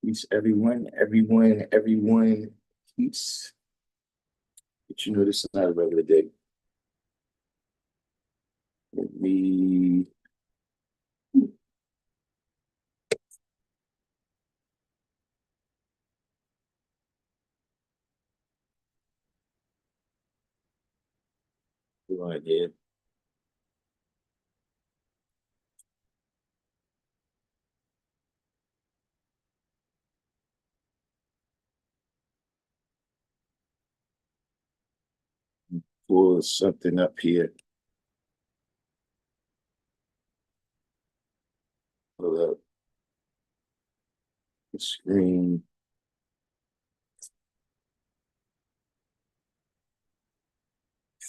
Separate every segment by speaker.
Speaker 1: Peace, everyone. Peace. But you know, this is not a regular day. Let me. Go ahead. Pull something up here. Pull up the screen.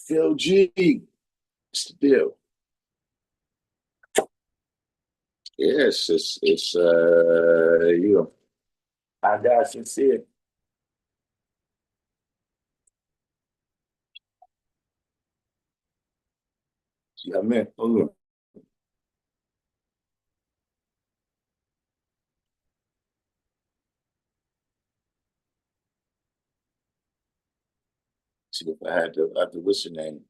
Speaker 1: Phil G. What's the deal? Yes, it's you know, I got sincere. Yeah, man. Hold on. See if I had to listen name,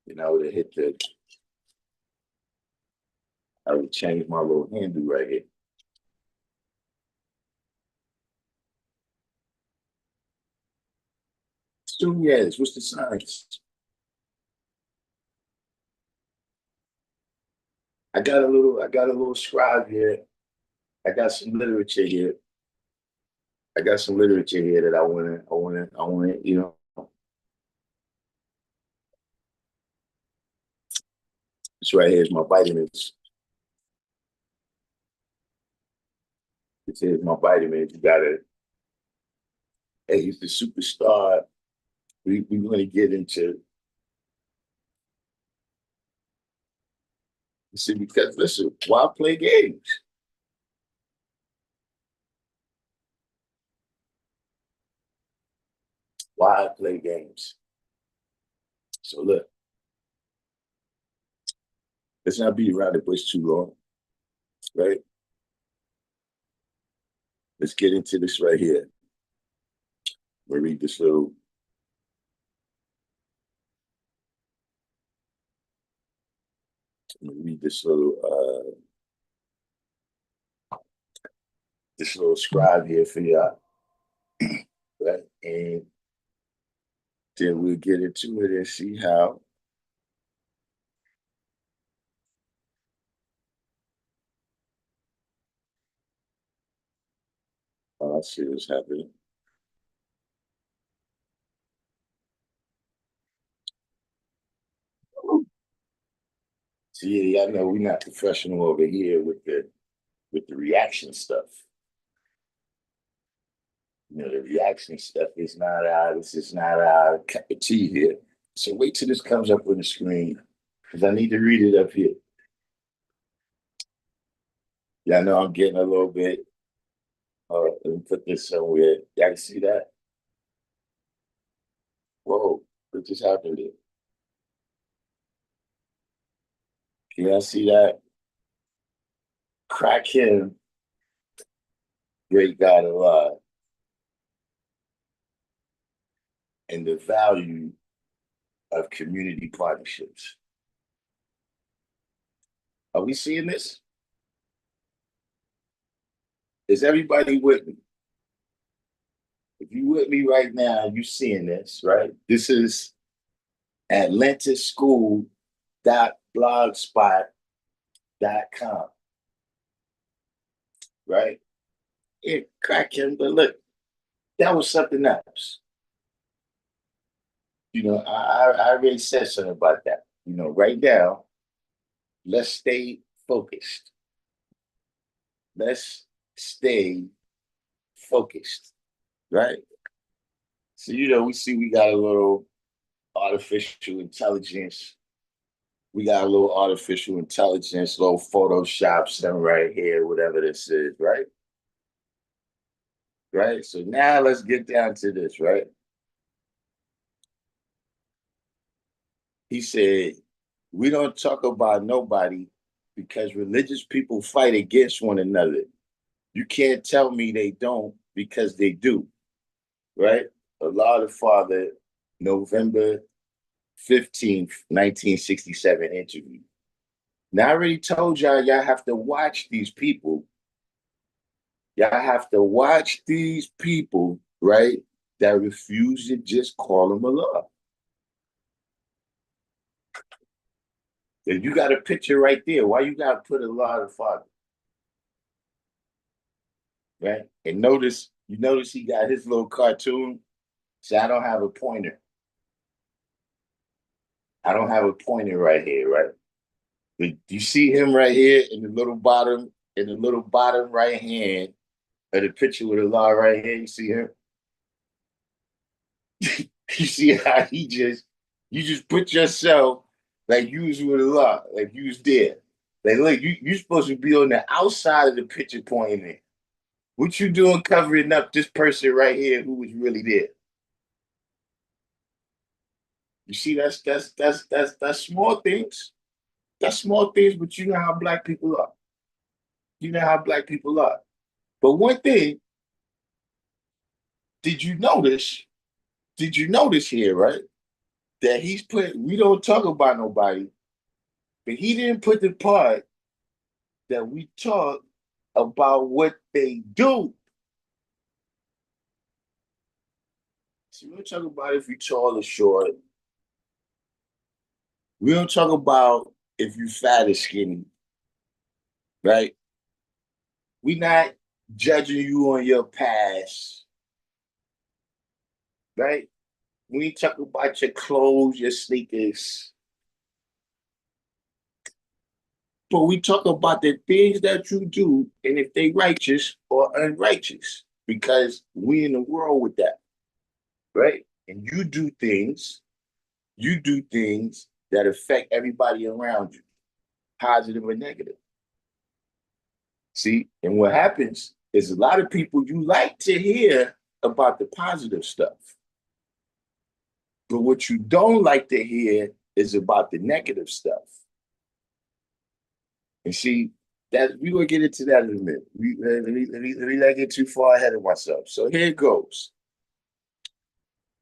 Speaker 1: then I would have hit the I would change my little handle right here. So yes, what's the science? I got a little scribe here. I got some literature here. I got some literature here that it's right here is my vitamins. This is my vitamins. You gotta, hey, he's the superstar. We're gonna get into, see, because listen, why play games? Why play games? So look, let's not be around the bush too long, right? Let's get into this right here. We'll read this little read this little scribe here for y'all. Right? And then we'll get into it and see how I see what's happening. See, yeah, I know we're not professional over here with the reaction stuff. You know, the reaction stuff is not this is not our cup of tea here. So wait till this comes up on the screen because I need to read it up here. Yeah, I know I'm getting a little bit. Let me put this somewhere. Y'all can see that? Whoa, what just happened there? Can y'all see that? Crack him, great God alive, and the value of community partnerships. Are we seeing this? Is everybody with me? If you with me right now, you seeing this, right? This is atlantischool.blogspot.com, right? It cracking, but look, that was something else. You know, I already said something about that. You know, right now, let's stay focused. Let's stay focused, right? So, you know, we see we got a little artificial intelligence. We got a little artificial intelligence, little Photoshop stuff right here, whatever this is, right? Right. So now let's get down to this, right? He said, we don't talk about nobody because religious people fight against one another. You can't tell me they don't because they do, right? Allah the Father, November 15th, 1967 interview. Now, I already told y'all have to watch these people. Y'all have to watch these people, right, that refuse to just call him Allah. And you got a picture right there. Why you got to put Allah the Father? Right? And you notice he got his little cartoon. See, I don't have a pointer. I don't have a pointer right here, right? But you see him right here in the little bottom right hand of the picture with Allah right here. You see him? You see how you just put yourself like you was with Allah, like you was there. Like, look, you supposed to be on the outside of the picture pointing in. What you doing covering up this person right here who was really there? You see, that's small things. That's small things, but you know how black people are. You know how black people are. But one thing, did you notice? Did you notice here, right? That we don't talk about nobody, but he didn't put the part that we talk about what they do. So we don't talk about if you tall or short. We don't talk about if you fat or skinny, right? We not judging you on your past, right? We talk about your clothes, your sneakers. But we talk about the things that you do and if they righteous or unrighteous, because we in the world with that, right? And you do things that affect everybody around you, positive or negative. See, and what happens is a lot of people, you like to hear about the positive stuff. But what you don't like to hear is about the negative stuff. And see, that we gonna get into that in a minute. Let me not get too far ahead of myself. So here it goes.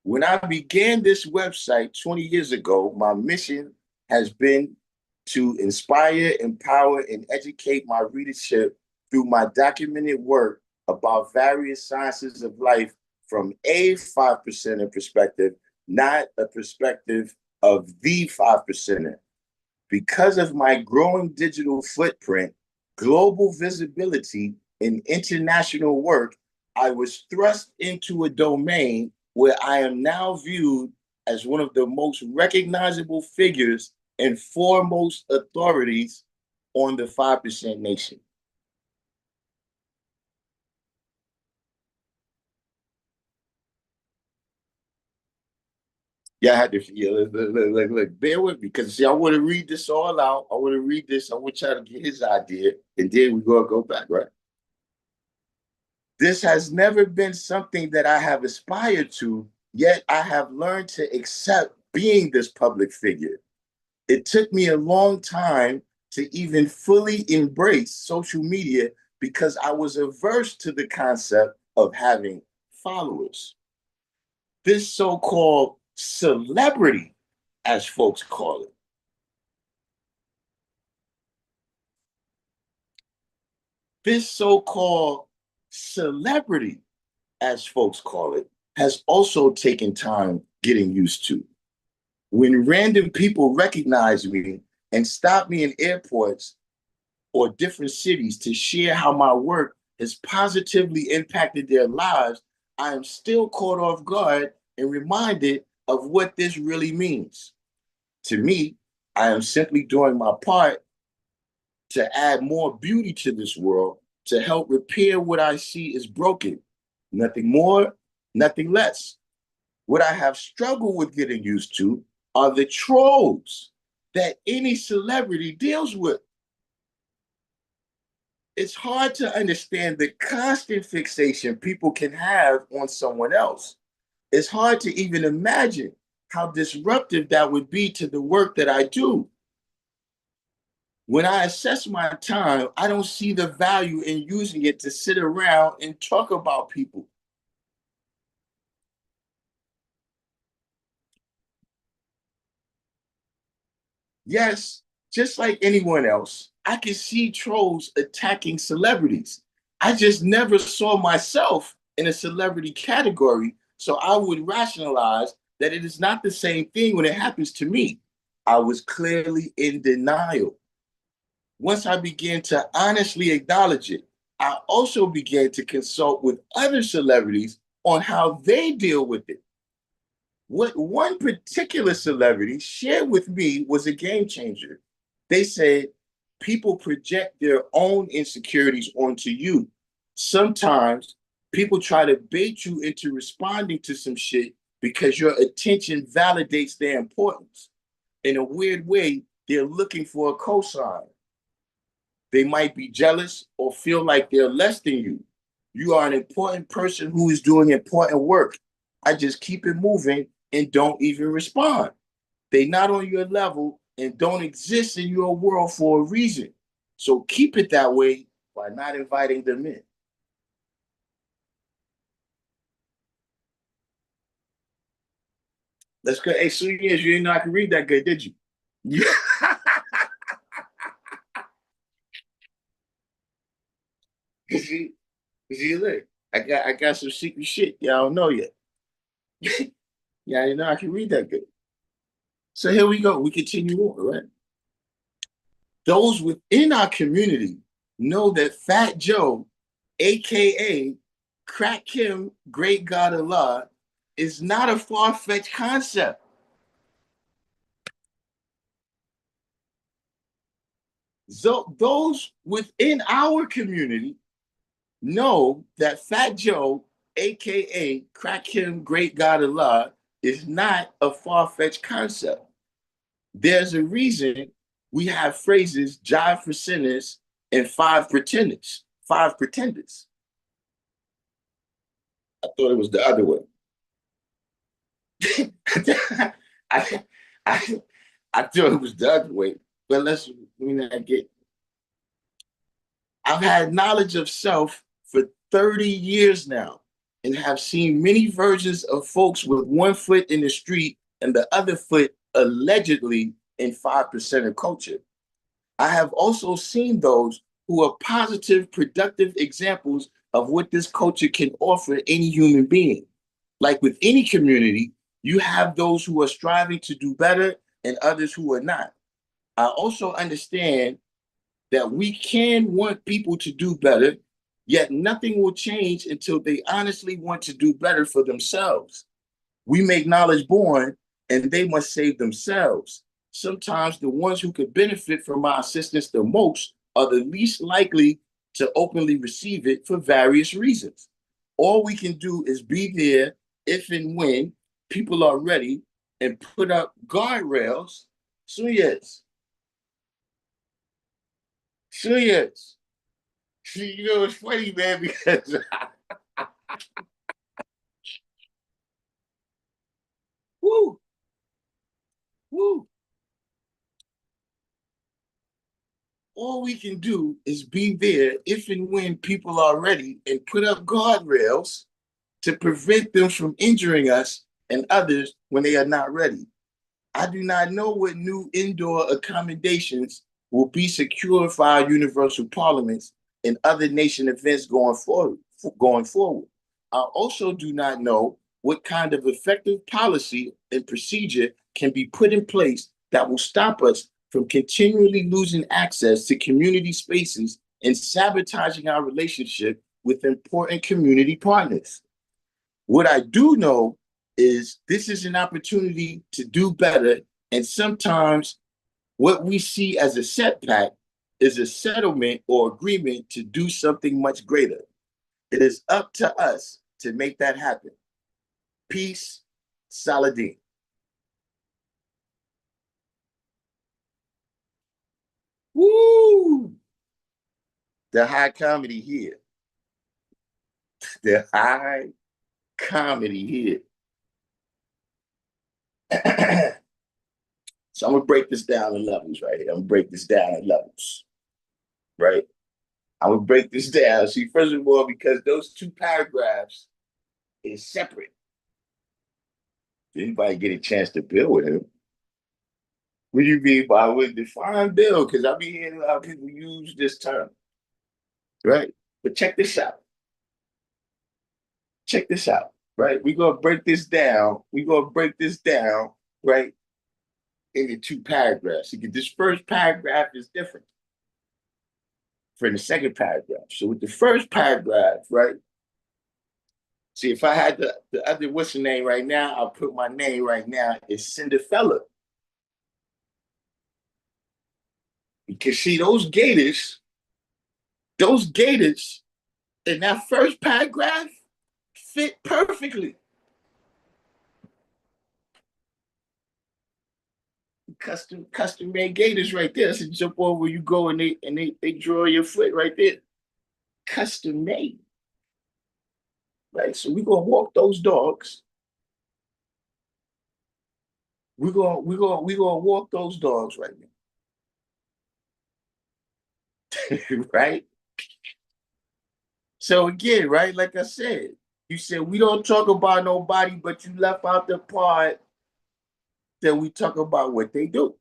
Speaker 1: When I began this website 20 years ago, my mission has been to inspire, empower, and educate my readership through my documented work about various sciences of life from a 5% perspective, not a perspective of the 5%. Because of my growing digital footprint, global visibility, and international work, I was thrust into a domain where I am now viewed as one of the most recognizable figures and foremost authorities on the 5% nation. Yeah, I had to look, bear with me because see, I want to read this all out. I want to read this. I want y'all to get his idea, and then we're gonna go back, right? This has never been something that I have aspired to, yet I have learned to accept being this public figure. It took me a long time to even fully embrace social media because I was averse to the concept of having followers. This so-called celebrity, as folks call it, this so-called celebrity, as folks call it, has also taken time getting used to. When random people recognize me and stop me in airports or different cities to share how my work has positively impacted their lives, I am still caught off guard and reminded of what this really means. To me, I am simply doing my part to add more beauty to this world, to help repair what I see is broken. Nothing more, nothing less. What I have struggled with getting used to are the trolls that any celebrity deals with. It's hard to understand the constant fixation people can have on someone else. It's hard to even imagine how disruptive that would be to the work that I do. When I assess my time, I don't see the value in using it to sit around and talk about people. Yes, just like anyone else, I can see trolls attacking celebrities. I just never saw myself in a celebrity category, so I would rationalize that it is not the same thing when it happens to me. I was clearly in denial. Once I began to honestly acknowledge it, I also began to consult with other celebrities on how they deal with it. What one particular celebrity shared with me was a game changer. They said people project their own insecurities onto you. Sometimes people try to bait you into responding to some shit because your attention validates their importance. In a weird way, they're looking for a cosign. They might be jealous or feel like they're less than you. You are an important person who is doing important work. I just keep it moving and don't even respond. They not on your level and don't exist in your world for a reason. So keep it that way by not inviting them in. Let's go. Hey, so yes, you didn't know I could read that good, did you? Yeah. see, look, I got some secret shit y'all don't know yet. Yeah, you know I can read that good. So here we go. We continue on, right? Those within our community know that Fat Joe, aka Crack Him, Great God Allah, is not a far-fetched concept. So those within our community know that Fat Joe, aka Crack Him, Great God Allah, is not a far-fetched concept. There's a reason we have phrases jive for sinners and five pretenders. Five pretenders. I thought it was the other way. I, I, I thought it was the other way. But let me not get. I've had knowledge of self for 30 years now and have seen many versions of folks with one foot in the street and the other foot allegedly in 5% of culture. I have also seen those who are positive, productive examples of what this culture can offer any human being. Like with any community, you have those who are striving to do better and others who are not. I also understand that we can want people to do better, yet nothing will change until they honestly want to do better for themselves. We make knowledge born and they must save themselves. Sometimes the ones who could benefit from my assistance the most are the least likely to openly receive it for various reasons. All we can do is be there if and when people are ready and put up guardrails. So yes, so yes. See, you know, it's funny, man, because woo, woo. All we can do is be there if and when people are ready and put up guardrails to prevent them from injuring us and others when they are not ready. I do not know what new indoor accommodations will be secured for our universal parliaments and other nation events going forward. I also do not know what kind of effective policy and procedure can be put in place that will stop us from continually losing access to community spaces and sabotaging our relationship with important community partners. What I do know is this is an opportunity to do better. And sometimes what we see as a setback is a settlement or agreement to do something much greater. It is up to us to make that happen. Peace, Saladin. Woo! The high comedy here. The high comedy here. So I'm gonna break this down in levels right here. I'm gonna break this down in levels, right? I'm gonna break this down. See, first of all, because those two paragraphs is separate. If anybody get a chance to build with him, what do you mean by with define build? Because I be hearing a lot of people use this term, right? But check this out. Check this out, right? We're gonna break this down. We're gonna break this down, right, into two paragraphs. Because this first paragraph is different from the second paragraph. So with the first paragraph, right? See, if I had the other what's the name right now, I'll put my name right now is Cinderella. Because see, those gators in that first paragraph fit perfectly. Custom made gators right there. So jump over, you go and they draw your foot right there. Custom made. Right. So we're gonna walk those dogs. We're gonna walk those dogs right now. Right. So again, right, like I said, you said we don't talk about nobody, but you left out the part that we talk about what they do.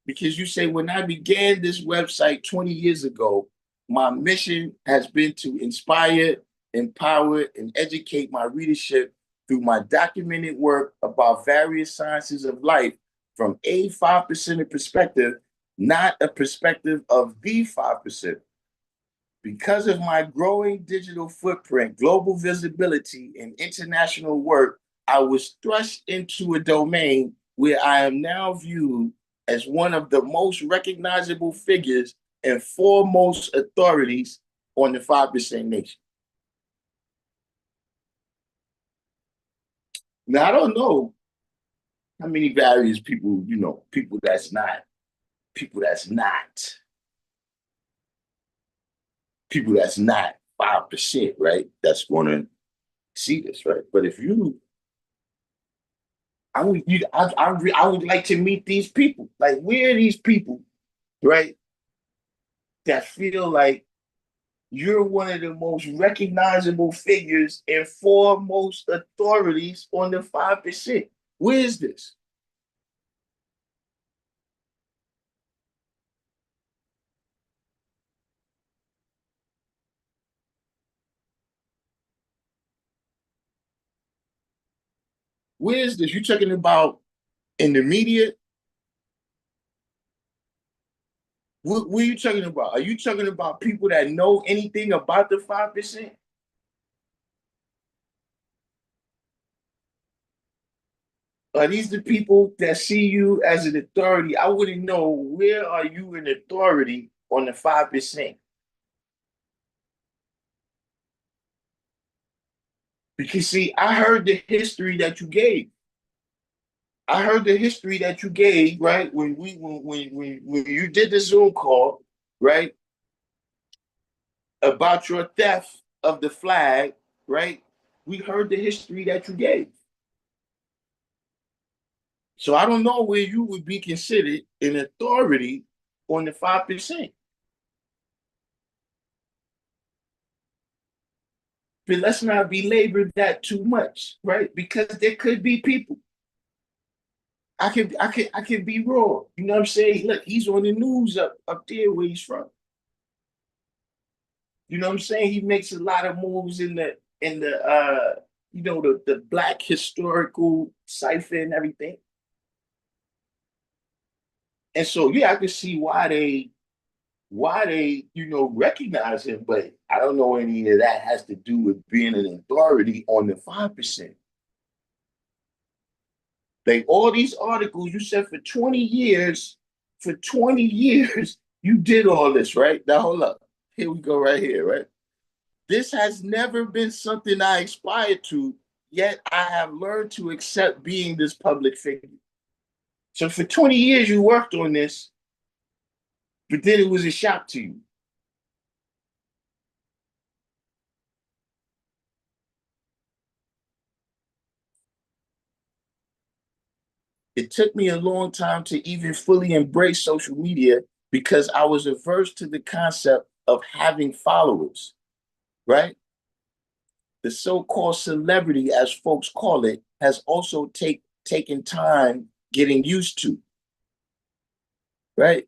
Speaker 1: Because you say, when I began this website 20 years ago, my mission has been to inspire, empower, and educate my readership through my documented work about various sciences of life from a 5% perspective, not a perspective of the 5%. Because of my growing digital footprint, global visibility, and international work, I was thrust into a domain where I am now viewed as one of the most recognizable figures and foremost authorities on the 5% nation. Now, I don't know how many various people, people that's not, people that's not 5%, right? That's going to see this, right? But if you I would like to meet these people. Like, where are these people, right? That feel like you're one of the most recognizable figures and foremost authorities on the 5%. Where is this? Where is this? You talking about in the media? What are you talking about? Are you talking about people that know anything about the 5%? Are these the people that see you as an authority? I wouldn't know, where are you an authority on the 5%? Because see, I heard the history that you gave. I heard the history that you gave, right? When you did the Zoom call, right? About your theft of the flag, right? We heard the history that you gave. So I don't know where you would be considered an authority on the 5%. But let's not belabor that too much, right? Because there could be people. I can be wrong. You know what I'm saying? Look, he's on the news up there where he's from. You know what I'm saying? He makes a lot of moves in the black historical cipher and everything. And so yeah, I can see why they recognize him, but I don't know any of that has to do with being an authority on the 5%. Like, all these articles you said for 20 years, you did all this, right? Now hold up. Here we go right here, right? This has never been something I aspired to, yet I have learned to accept being this public figure. So for 20 years you worked on this, but then it was a shock to you. It took me a long time to even fully embrace social media because I was averse to the concept of having followers, right? The so-called celebrity, as folks call it, has also taken time getting used to, right?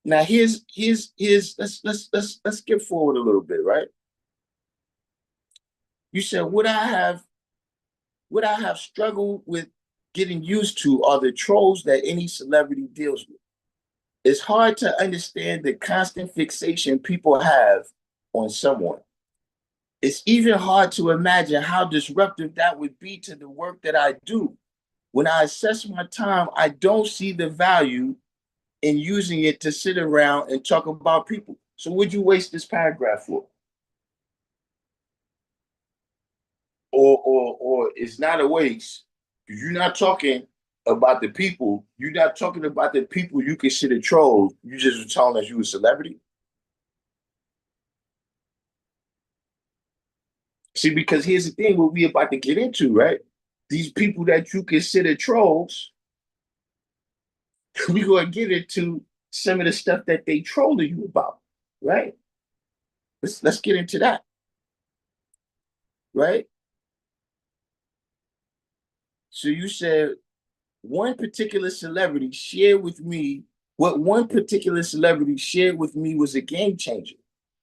Speaker 1: Now here's let's skip forward a little bit, right? You said would I have struggled with getting used to are the trolls that any celebrity deals with. It's hard to understand the constant fixation people have on someone. It's even hard to imagine how disruptive that would be to the work that I do. When I assess my time, I don't see the value in using it to sit around and talk about people. So would you waste this paragraph for? Or it's not a waste. You're not talking about the people. You're not talking about the people you consider trolls. You just were telling us you a celebrity. See, because here's the thing, what we about to get into, right? These people that you consider trolls, we gonna get into some of the stuff that they trolling you about, right? Let's get into that, right? So you said one particular celebrity shared with me what one particular celebrity shared with me was a game changer.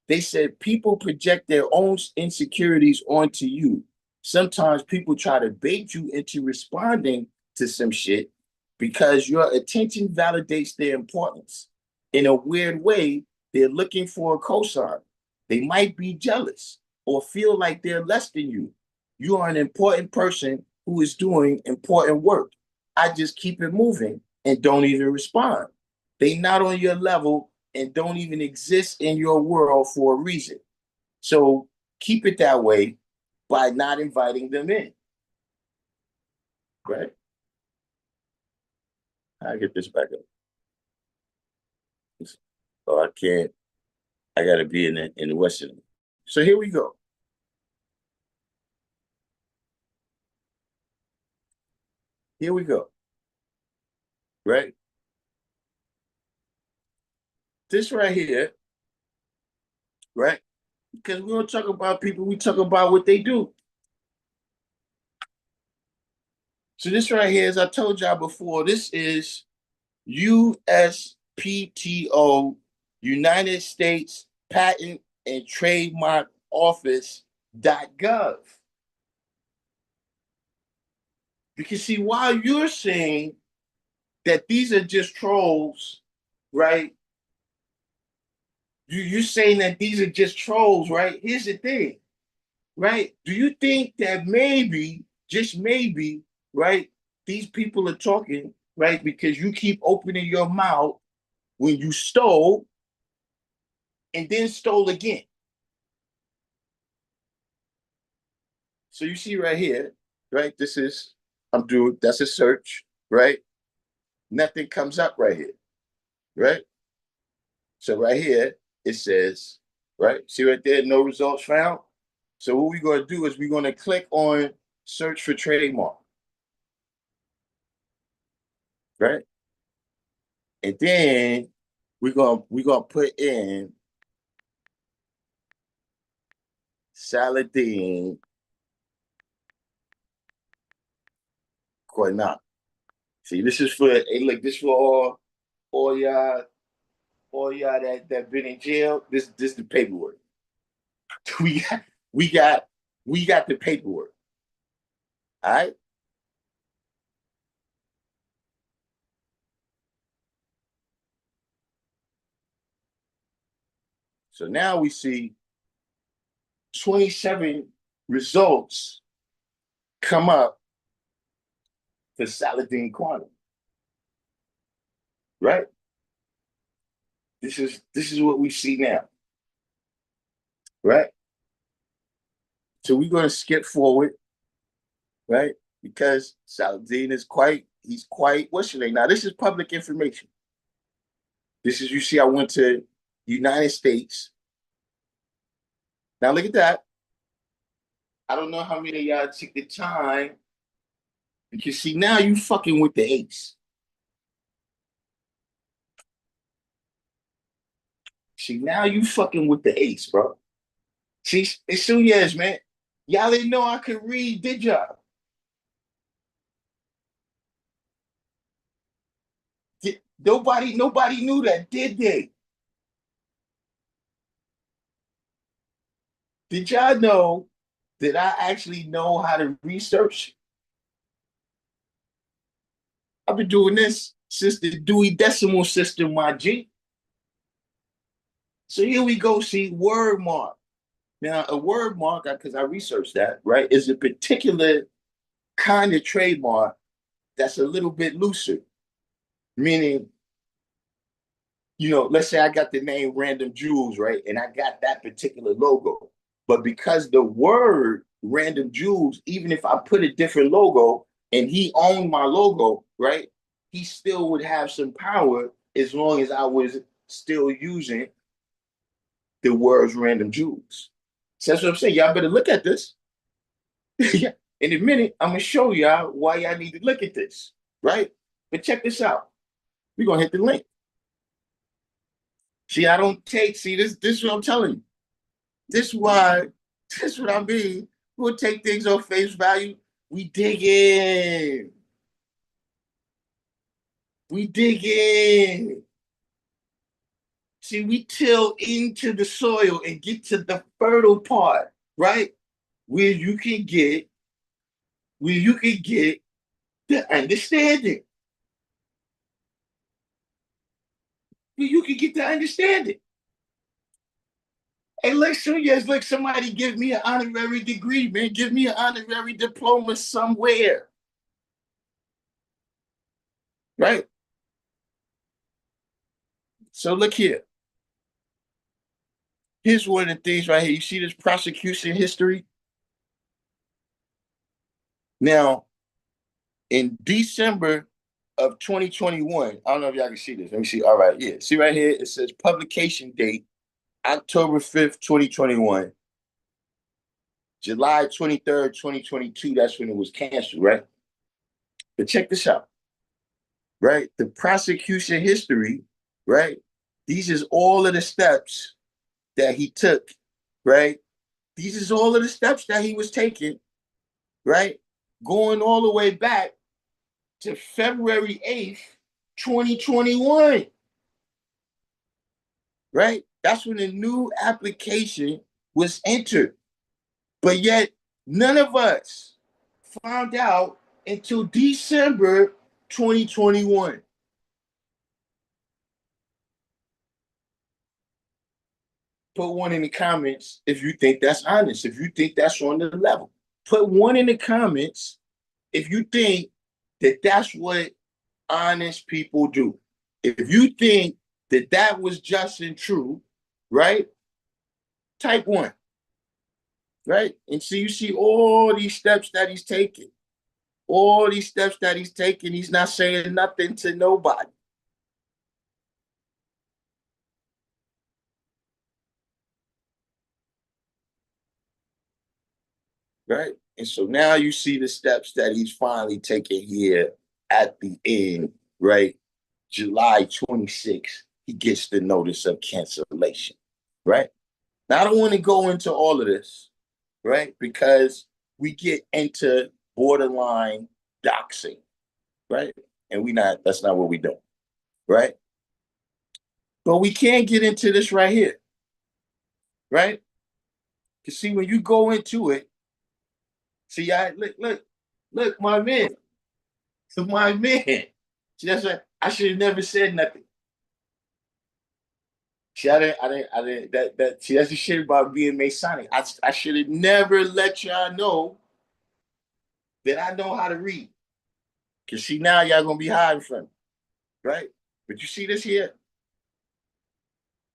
Speaker 1: They said people project their own insecurities onto you. Sometimes people try to bait you into responding to some shit because your attention validates their importance. In a weird way, they're looking for a cosign. They might be jealous or feel like they're less than you. You are an important person who is doing important work. I just keep it moving and don't even respond. They not on your level and don't even exist in your world for a reason. So keep it that way by not inviting them in. Right? I get this back up. Oh, I can't. I gotta be in the Western. So here we go. Here we go. Right? This right here, right? Because we don't talk about people, we talk about what they do. So this right here, as I told y'all before, this is USPTO, United States Patent and Trademark Office.gov. Because see, while you're saying that these are just trolls, right? You're saying that these are just trolls, right? Here's the thing, right? Do you think that maybe, just maybe, right, these people are talking, right, because you keep opening your mouth when you stole and then stole again? So you see right here, right? This is, I'm doing, that's a search, right? Nothing comes up right here, right? So right here, it says, right? See right there, no results found. So what we're going to do is we're going to click on search for trademark, right? And then we're gonna put in Saladin Quannah. See, this is for hey, look, this for all y'all that been in jail. This the paperwork. We got we got we got the paperwork. All right. So now we see 27 results come up for Saladin Quannah. Right? This is what we see now. Right? So we're gonna skip forward, right? Because Saladin is he's quite, what's your name? Now, this is public information. This is, you see, I went to United States. Now, look at that. I don't know how many of y'all took the time Because see, now you fucking with the ace. See, now you fucking with the ace, bro. See, as soon as, man, y'all didn't know I could read, did y'all? Nobody knew that, did they? Did y'all know that I actually know how to research? I've been doing this since the Dewey Decimal System, my G. So here we go, see, word mark. Now, a word mark, because I researched that, right, is a particular kind of trademark that's a little bit looser. Meaning, let's say I got the name Random Jewels, right? And I got that particular logo. But because the word Random Jewels, even if I put a different logo and he owned my logo, right? He still would have some power as long as I was still using the words Random Jewels. So that's what I'm saying. Y'all better look at this. In a minute, I'm gonna show y'all why y'all need to look at this, right? But check this out. We're gonna hit the link. See, I don't take, see, this is what I'm telling you. This is why, this is what I mean. We'll take things on face value. We dig in. We dig in. See, we till into the soil and get to the fertile part, right? Where you can get, where you can get the understanding. Where you can get the understanding. Hey, look, soon as look, somebody give me an honorary degree, man. Give me an honorary diploma somewhere. Right? So look here. Here's one of the things right here. You see this prosecution history? Now, in December of 2021, I don't know if y'all can see this. Let me see. All right, yeah. See right here, it says publication date, October 5th, 2021. July 23rd, 2022, that's when it was canceled, right? But check this out, right? The prosecution history, right? These is all of the steps that he took, right? These is all of the steps that he was taking, right? Going all the way back to February 8th, 2021, right? That's when the new application was entered. But yet, none of us found out until December 2021. Put one in the comments if you think that's honest, if you think that's on the level. Put one in the comments if you think that that's what honest people do. If you think that that was just and true, right? Type one, right? And so you see all these steps that he's taking. All these steps that he's taking, he's not saying nothing to nobody. Right? And so now you see the steps that he's finally taking here at the end, right? July 26th, he gets the notice of cancellation, right? Now, I don't want to go into all of this, right? Because we get into borderline doxing, right? And that's not what we do, right? But we can get into this right here, right? Because see, when you go into it, see, look, my man, my man. See, that's what I should have never said nothing. See, I didn't, see, that's the shit about being Masonic. I should have never let y'all know that I know how to read. Because see, now y'all gonna be hiding from me, right? But you see this here?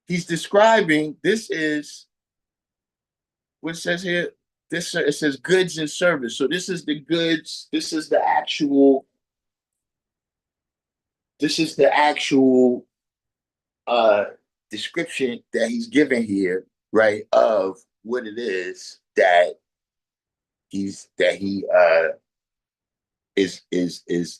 Speaker 1: He's describing, this is, what it says here? This, it says goods and service. So this is the goods, this is the actual uh description that he's given here, right, of what it is that he is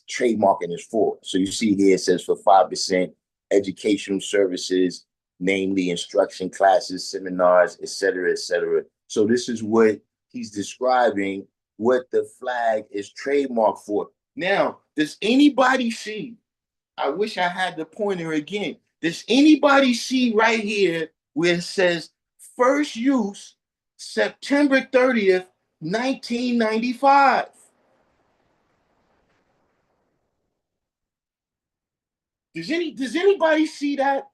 Speaker 1: trademarking is for. So you see here it says for 5% educational services, namely instruction classes, seminars, etc., etc. So this is what he's describing what the flag is trademarked for. Now, does anybody see? I wish I had the pointer again. Does anybody see right here where it says first use September 30th, 1995? Does anybody see that?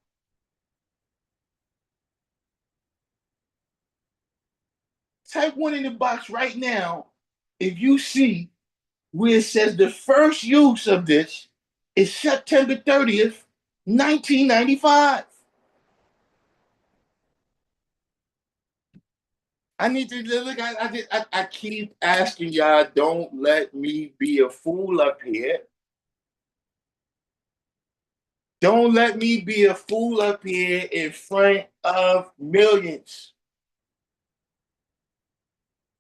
Speaker 1: Type one in the box right now if you see where it says the first use of this is September 30th, 1995. I need to look. I keep asking y'all, don't let me be a fool up here. Don't let me be a fool up here in front of millions.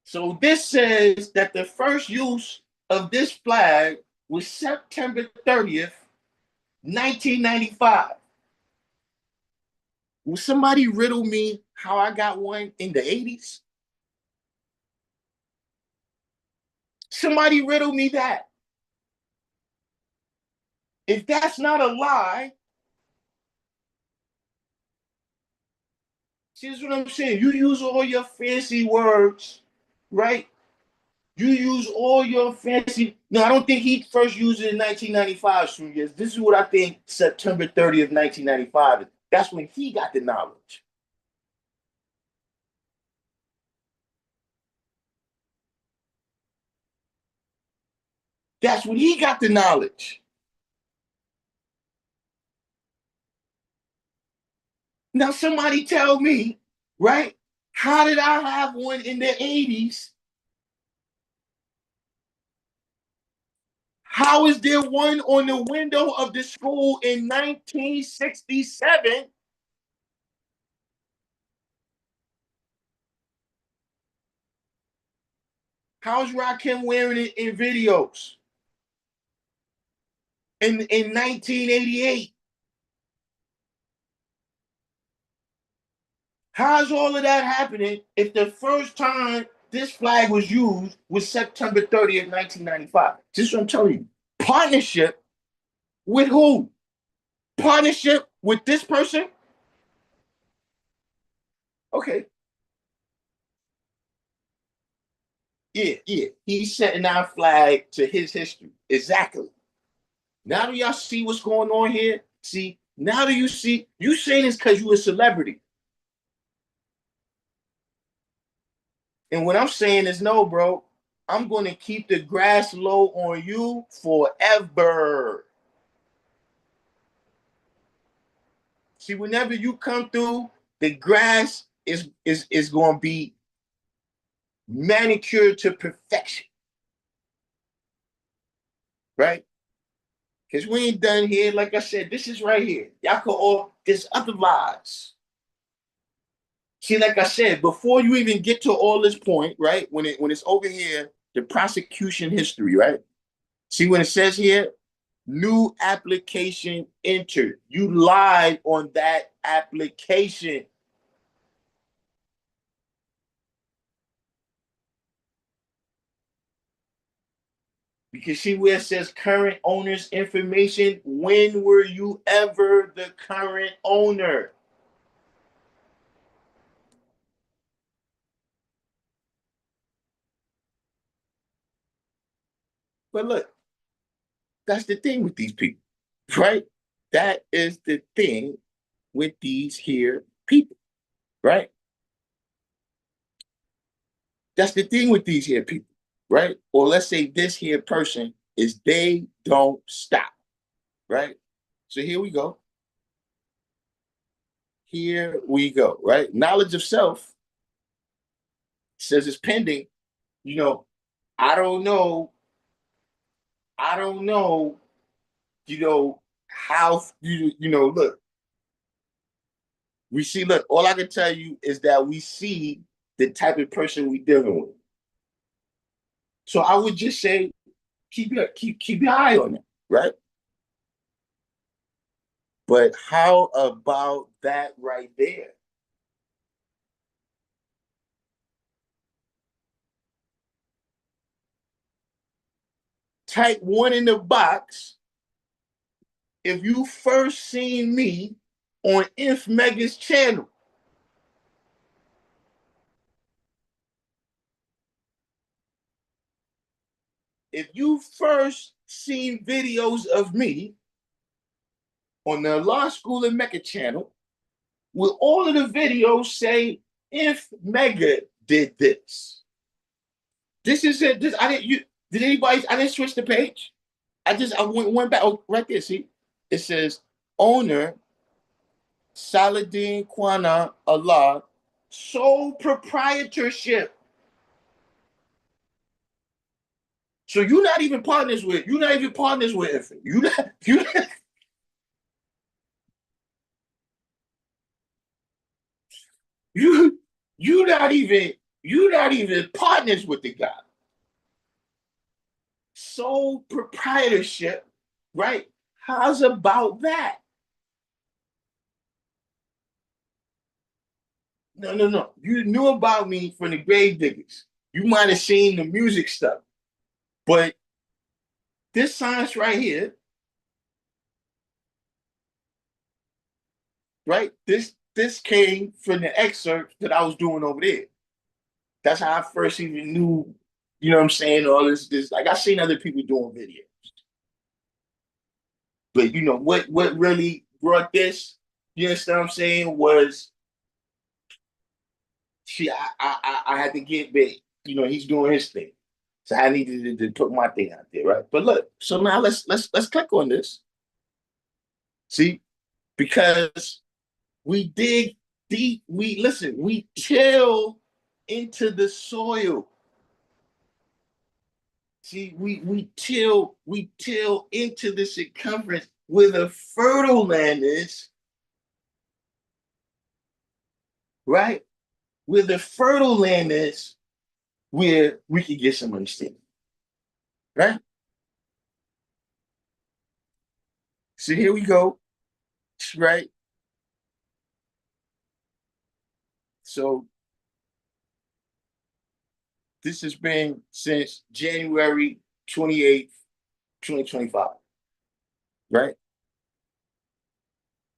Speaker 1: So this says that the first use of this flag was September 30th, 1995. Will somebody riddle me how I got one in the 80s? Somebody riddle me that. If that's not a lie, see, this is what I'm saying. You use all your fancy words, right? You use all your fancy. No, I don't think he first used it in 1995, Years. This is what I think September 30th, 1995 is. That's when he got the knowledge. That's when he got the knowledge. Now, somebody tell me, right? How did I have one in the 80s? How is there one on the window of the school in 1967? How's Rakim wearing it in videos in 1988? How's all of that happening if the first time this flag was used was September 30th, 1995? This is what I'm telling you. Partnership with who? Partnership with this person? Okay. Yeah, yeah. He's setting our flag to his history. Exactly. Now do y'all see what's going on here? See, now do you see? You saying this because you a celebrity. And what I'm saying is no, bro. I'm going to keep the grass low on you forever. See, whenever you come through, the grass is going to be manicured to perfection, right? Because we ain't done here. Like I said, this is right here. Y'all could all, there's other lies. See, like I said, before you even get to all this point, right? When it's over here, the prosecution history, right? See when it says here, new application entered. You lied on that application. Because see where it says current owner's information, when were you ever the current owner? But look, that's the thing with these people, right? That is the thing with these here people, right? That's the thing with these here people, right? Or let's say this here person is they don't stop, right? So here we go. Here we go, right? Knowledge of self says it's pending. You know, I don't know. I don't know, how look, we see, look, all I can tell you is that we see the type of person we dealing with. So I would just say keep your eye on it, right? But how about that right there? Type one in the box if you first seen me on Inf Mega's channel. If you first seen videos of me on the Law School of Mecca channel, will all of the videos say Inf Mega did this? This is it. This I didn't you did anybody I didn't switch the page. I went back right there. See, it says owner Saladin Quannah Allah, sole proprietorship. So you're not even partners with Infant. You you you're not even partners with the guy. Sole proprietorship, right? How's about that? No, no, no. You knew about me from the grave diggers. You might have seen the music stuff. But this science right here, right? This came from the excerpt that I was doing over there. That's how I first even knew, you know what I'm saying, all this like I seen other people doing videos. But you know what really brought this, you understand what I'm saying, was I had to get big. You know, he's doing his thing. So I needed to put my thing out there, right? But look, so now let's click on this. See, because we dig deep, we till into the soil. See, we till into the circumference where the fertile land is, right? Where the fertile land is, where we can get some understanding, right? So here we go, right? So this has been since January 28th, 2025, right?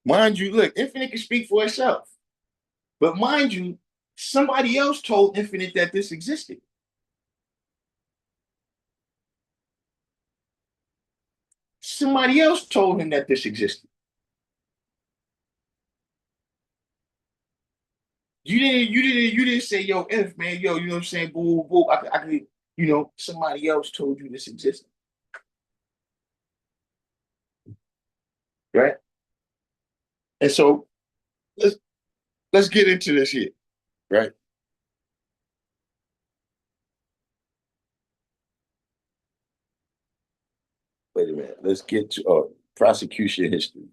Speaker 1: Mind you, look, Infinite can speak for itself. But mind you, somebody else told Infinite that this existed. Somebody else told him that this existed. You didn't say, yo, Inf, man, yo, you know what I'm saying? Boo, boo. I could, you know, somebody else told you this existed. Right? And so let's let's get into this here, right? Wait a minute. Let's get to prosecution history,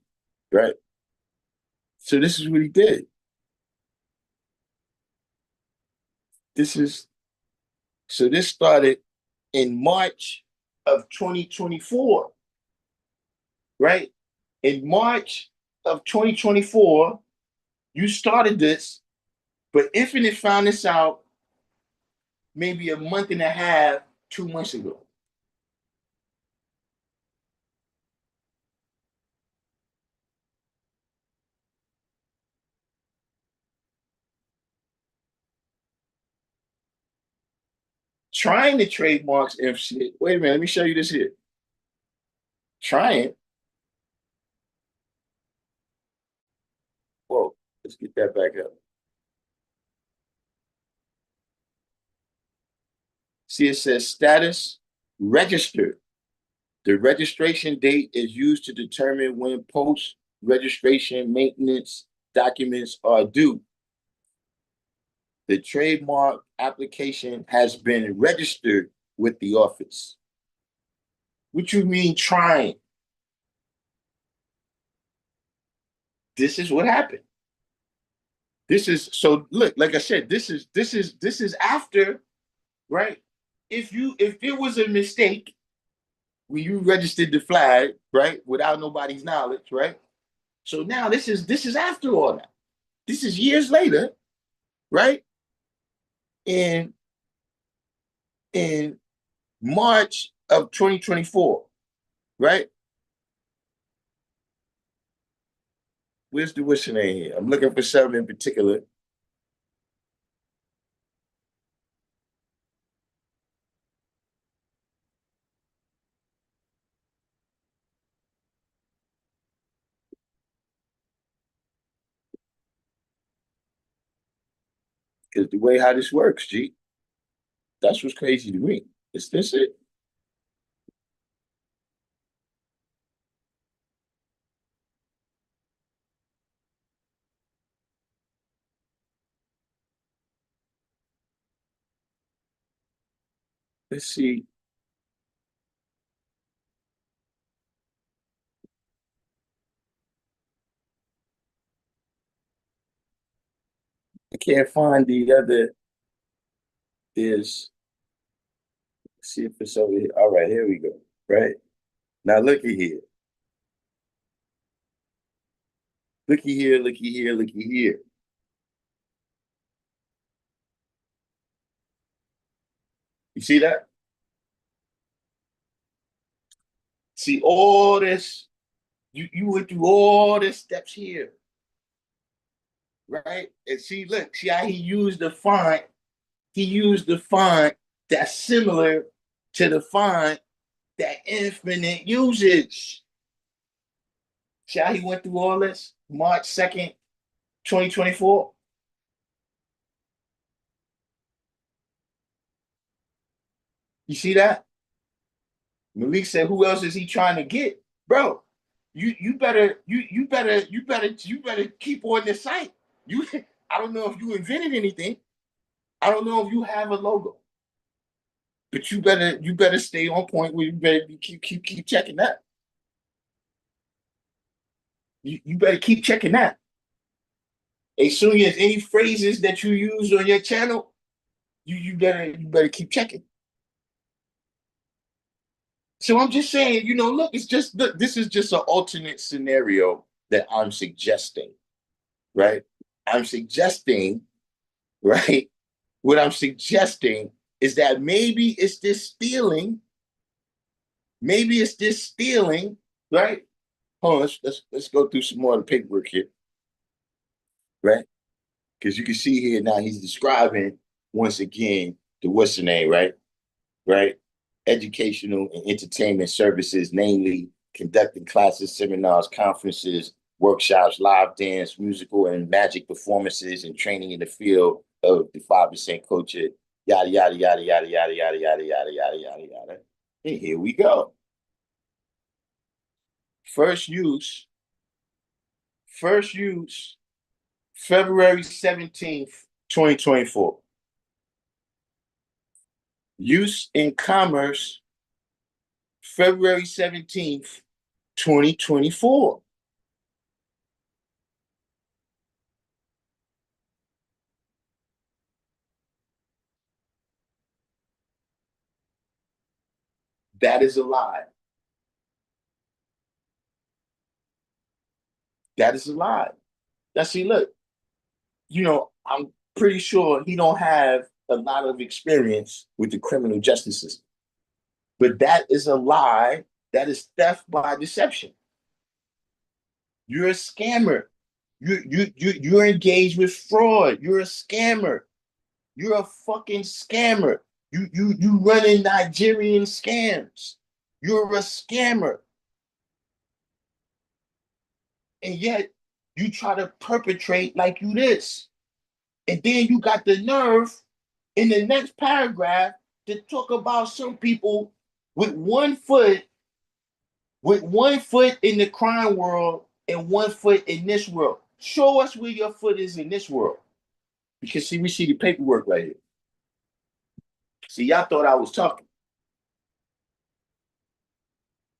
Speaker 1: right? So this is what he did. This is so this started in March of 2024, right? In March of 2024, you started this, but Infinite found this out maybe a month and a half, 2 months ago. Trying to trademarks Inf shit. Wait a minute, let me show you this here. Trying. Whoa, let's get that back up. See, it says status registered. The registration date is used to determine when post-registration maintenance documents are due. The trademark application has been registered with the office. What you mean trying? This is what happened. This is so look, like I said, this is after, right? If there was a mistake, when you registered the flag, right, without nobody's knowledge, right? So now this is after all that. This is years later, right? In in March of 2024, right? Where's the what's your name here? I'm looking for something in particular. Because the way how this works, G, that's what's crazy to me. Is this it? Let's see. I can't find the other. Is see if it's over here. All right, here we go. Right now, looky here. Looky here. Looky here. Looky here. You see that? See all this. You went through all the steps here, right? And see, look, see how he used the font. He used the font that's similar to the font that Infinite uses. See how he went through all this? March 2nd, 2024. You see that? Malik said, "Who else is he trying to get, bro? You better keep on the site. You, I don't know if you invented anything. I don't know if you have a logo, but you better stay on point. Where you better keep checking that. You better keep checking that. As soon as any phrases that you use on your channel, you better keep checking. So I'm just saying, look, it's just look, this is just an alternate scenario that I'm suggesting, right? I'm suggesting, right? What I'm suggesting is that maybe it's this stealing, right? Hold on, let's go through some more of the paperwork here, right? Because you can see here now he's describing once again the what's the name, right? Right? Educational and entertainment services, namely conducting classes, seminars, conferences, workshops, live dance, musical and magic performances, and training in the field of the 5% culture, yada, yada, yada, yada, yada, yada, yada, yada, yada, yada, yada. And here we go. First use, first use, February 17th, 2024. Use in commerce, February 17th, 2024. That is a lie. That is a lie. Now, see, look, I'm pretty sure he don't have a lot of experience with the criminal justice system. But that is a lie. That is theft by deception. You're a scammer. You're engaged with fraud. You're a scammer. You're a fucking scammer. You running Nigerian scams. You're a scammer. And yet you try to perpetrate like you this. And then you got the nerve in the next paragraph to talk about some people with one foot in the crime world and one foot in this world. Show us where your foot is in this world. Because see, we see the paperwork right here. See, y'all thought I was talking.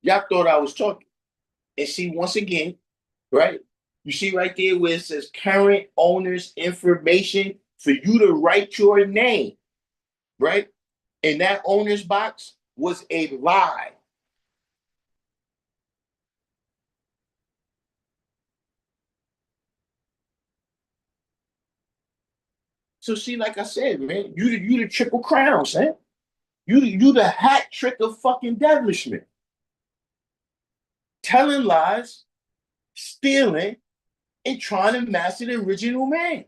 Speaker 1: Y'all thought I was talking. And see, once again, right? You see right there where it says current owner's information for you to write your name, right? And that owner's box was a lie. So see, like I said, man, you the triple crown, man. You the hat trick of fucking devilishment. Telling lies, stealing, and trying to master the original man.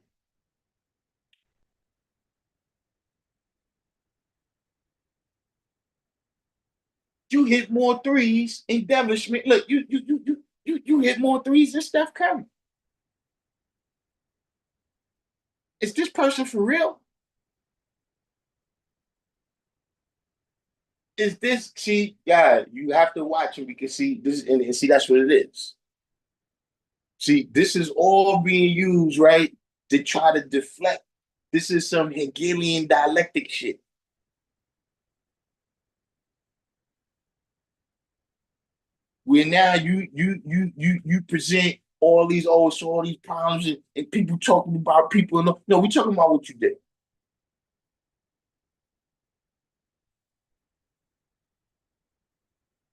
Speaker 1: You hit more threes in devilishment. Look, you hit more threes than Steph Curry. Is this person for real? Is this see, yeah, you have to watch him because see this and see that's what it is. See, this is all being used, right, to try to deflect. This is some Hegelian dialectic shit. Where now you present all these problems and people talking about people. No, we talking about what you did.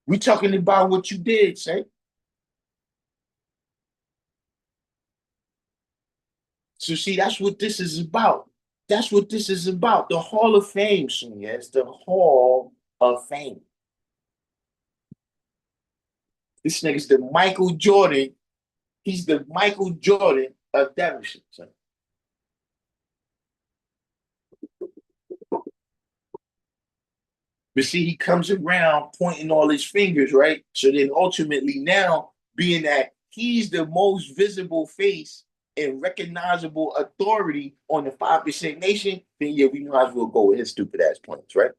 Speaker 1: We talking about what you did, say. So see, that's what this is about. That's what this is about. The Hall of Fame, son. Yeah, it's the Hall of Fame. This nigga's the Michael Jordan. He's the Michael Jordan of Devonshire, son. But see, he comes around pointing all his fingers, right? So then ultimately now, being that he's the most visible face and recognizable authority on the 5% nation, then yeah, we might as well go with his stupid ass points, right?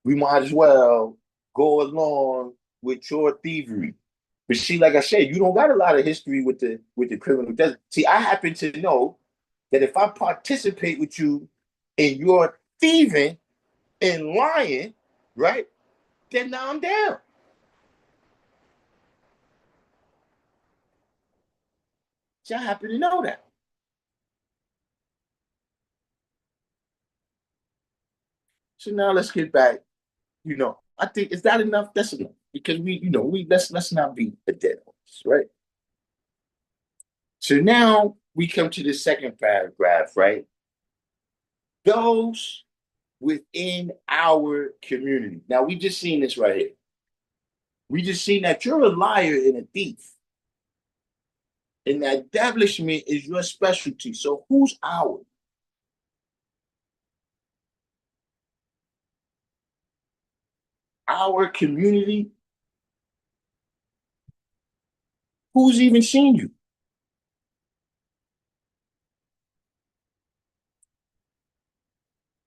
Speaker 1: We might as well go along with your thievery. But see, like I said, you don't got a lot of history with the criminal. See, I happen to know that if I participate with you in your thieving and lying, right, then now I'm down. See, I happen to know that. So now let's get back. I think is that enough? That's enough because let's not be a dead horse, right? So now we come to the second paragraph, right? Those within our community. Now we just seen this right here. We just seen that you're a liar and a thief, and that establishment is your specialty. So who's our community? Who's even seen you?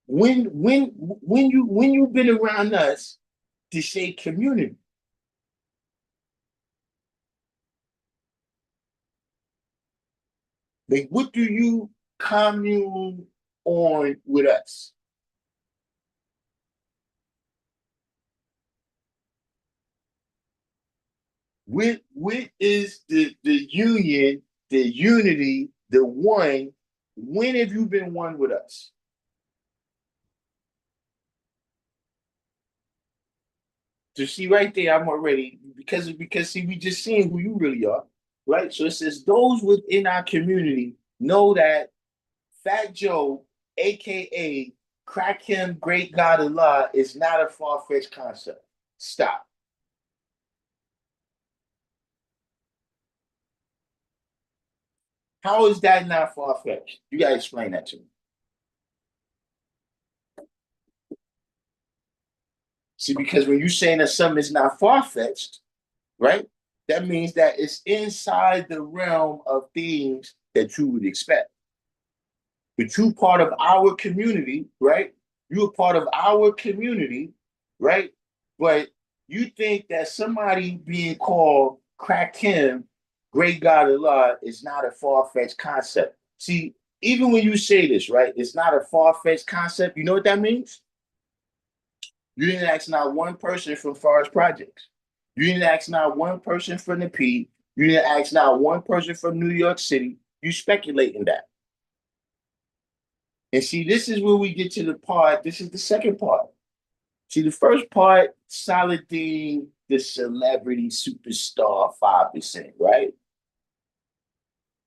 Speaker 1: When you've been around us to say community, like what do you commune on with us? What is the union, the unity, the one? When have you been one with us? To see right there, I'm already because see, we just seeing who you really are, right? So it says those within our community know that Fat Joe, aka Crack Him, Great God Allah, is not a far-fetched concept. Stop. How is that not far-fetched? You gotta explain that to me. See, because when you're saying that something is not far-fetched, right? That means that it's inside the realm of things that you would expect. But you part of our community, right? You're part of our community, right? But you think that somebody being called crack him, great God Allah, is not a far-fetched concept. See, even when you say this, right, it's not a far-fetched concept. You know what that means? You didn't ask not one person from Forest Projects. You didn't ask not one person from the P. You didn't ask not one person from New York City. You speculating that. And see, this is where we get to the part. This is the second part. See, the first part, Saladin, the celebrity superstar 5%, right?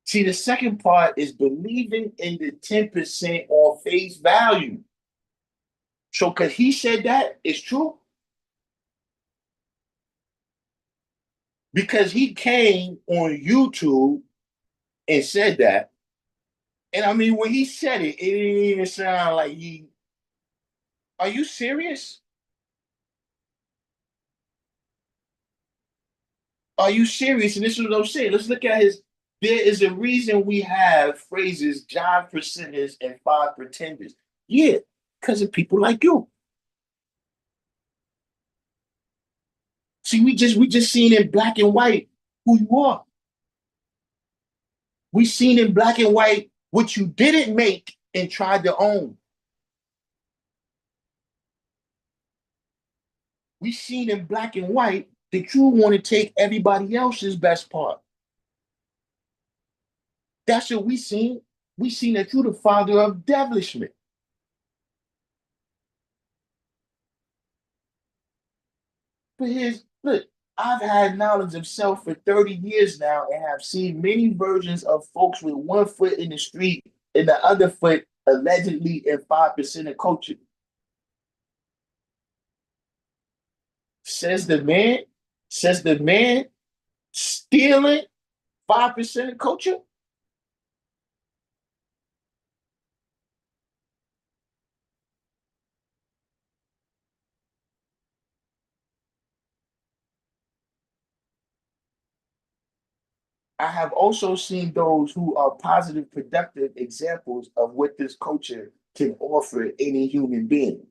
Speaker 1: See, the second part is believing in the 10% on face value. So, because he said that, it's true. Because he came on YouTube and said that. And I mean, when he said it, it didn't even sound like he. Are you serious? Are you serious? And this is what I'm saying. Let's look at his. There is a reason we have phrases, John percenters and five pretenders. Yeah, because of people like you. See, we just seen in black and white who you are. We seen in black and white what you didn't make and tried to own. We seen in black and white that you want to take everybody else's best part. That's what we seen. We seen that you're the father of devilishment. But here's look, I've had knowledge of self for 30 years now and have seen many versions of folks with one foot in the street and the other foot allegedly in 5% of culture. Says the man, says the man stealing 5% of culture. I have also seen those who are positive, productive examples of what this culture can offer any human being.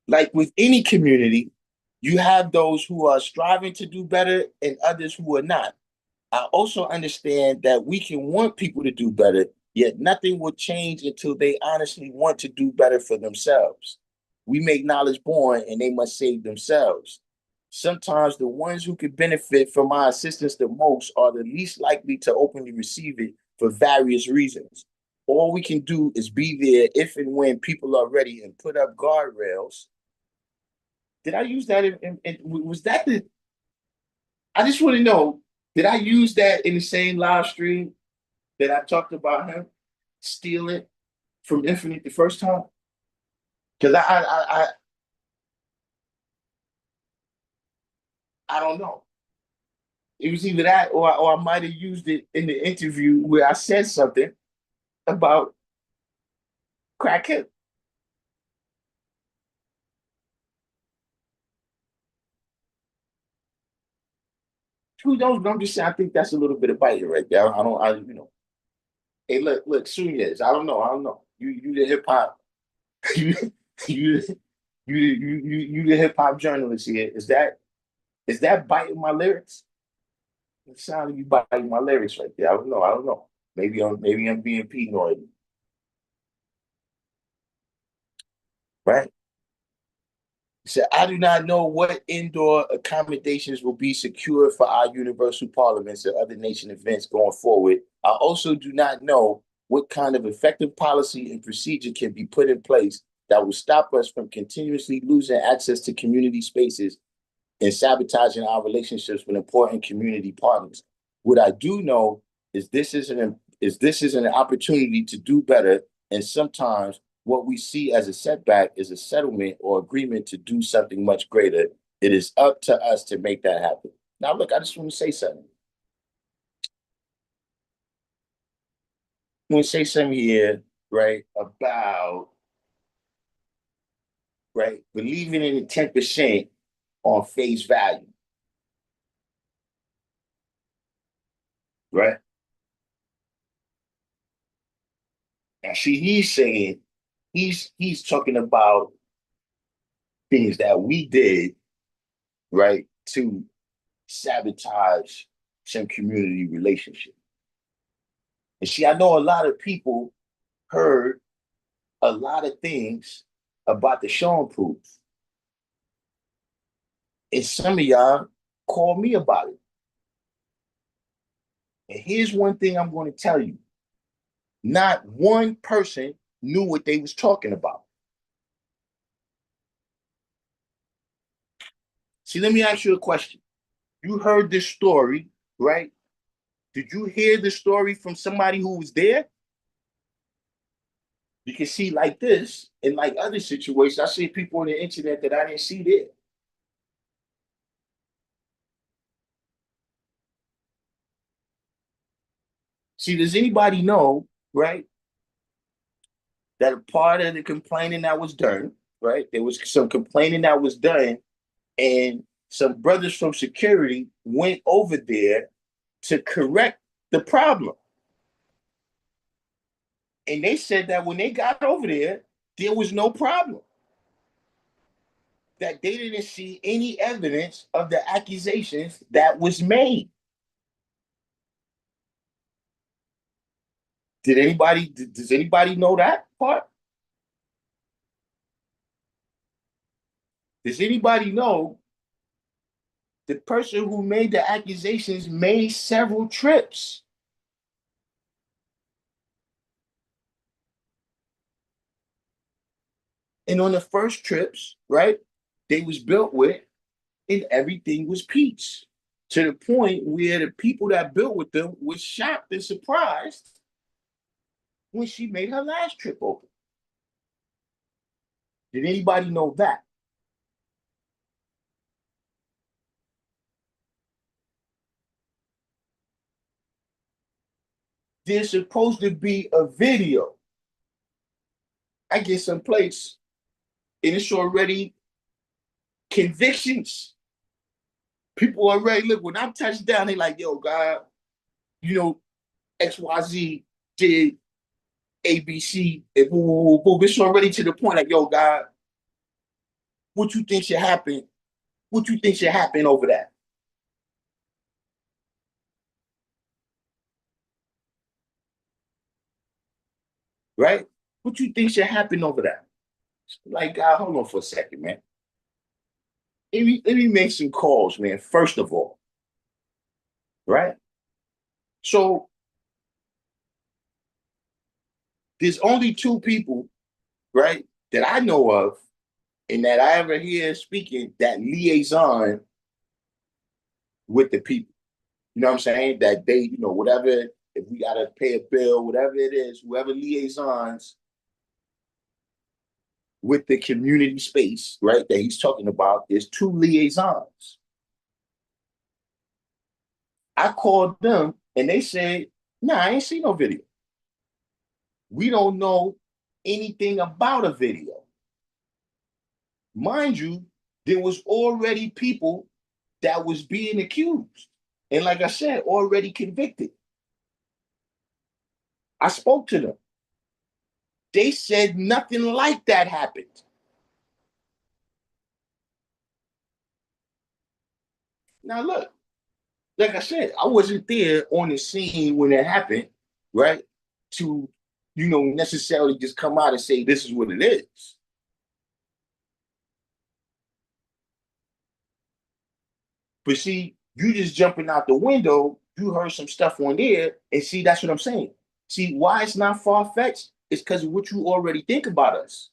Speaker 1: Like with any community, you have those who are striving to do better and others who are not. I also understand that we can want people to do better, yet nothing will change until they honestly want to do better for themselves. We make knowledge born and they must save themselves. Sometimes the ones who could benefit from my assistance the most are the least likely to openly receive it for various reasons. All we can do is be there if and when people are ready and put up guardrails. Did I use that? Was that the I just want to know, did I use that in the same live stream that I talked about him stealing from Infinite the first time? Because I don't know. It was either that or I might have used it in the interview where I said something about crackhead. Who knows? But I'm just saying, I think that's a little bit of biting right there. I don't, Hey, look, Sunyez. I don't know. You the hip hop, you, you, you the hip hop journalist here. Is that biting my lyrics? It sounded like you biting my lyrics right there. I don't know. I don't know. Maybe I'm being paranoid, right? He said, I do not know what indoor accommodations will be secure for our universal parliaments and other nation events going forward. I also do not know what kind of effective policy and procedure can be put in place that will stop us from continuously losing access to community spaces and sabotaging our relationships with important community partners. What I do know is this is an opportunity to do better, and sometimes what we see as a setback is a settlement or agreement to do something much greater. It is up to us to make that happen. Now, look, I just want to say something. I want to say something here, right, about right believing in the 10% on face value, right? Now, see, he's talking about things that we did, right, to sabotage some community relationship. And see, I know a lot of people heard a lot of things about the Sean proof. And some of y'all called me about it. And here's one thing I'm going to tell you. Not one person knew what they was talking about. See, let me ask you a question. You heard this story, right? Did you hear the story from somebody who was there? You can see like this in like other situations. I see people on the internet that I didn't see there. See, does anybody know, right, that a part of the complaining that was done, right? There was some complaining that was done, and some brothers from security went over there to correct the problem. And they said that when they got over there was no problem. That they didn't see any evidence of the accusations that was made. Does anybody know that part? Does anybody know the person who made the accusations made several trips? And on the first trips, right, they was built with, and everything was peace. To the point where the people that built with them was shocked and surprised when she made her last trip open. Did anybody know that? There's supposed to be a video. I get someplace and it's already convictions. People already look when I'm touched down, they like, yo, God, you know, XYZ did ABC and boom, boom, boom. It's already to the point like, yo, God, what you think should happen? What you think should happen over that? Right? What you think should happen over that? Like, God, hold on for a second, man. Let me make some calls, man, first of all. Right? So there's only two people, right, that I know of and that I ever hear speaking that liaison with the people. You know what I'm saying? That they, whatever, if we got to pay a bill, whatever it is, whoever liaisons with the community space, right, that he's talking about, there's two liaisons. I called them and they said, nah, I ain't seen no video. We don't know anything about a video. Mind you, there was already people that was being accused. And like I said, already convicted. I spoke to them. They said nothing like that happened. Now look, like I said, I wasn't there on the scene when it happened, right? To, necessarily just come out and say this is what it is. But see, you just jumping out the window, you heard some stuff on there, and see, that's what I'm saying. See, why it's not far-fetched? It's because of what you already think about us.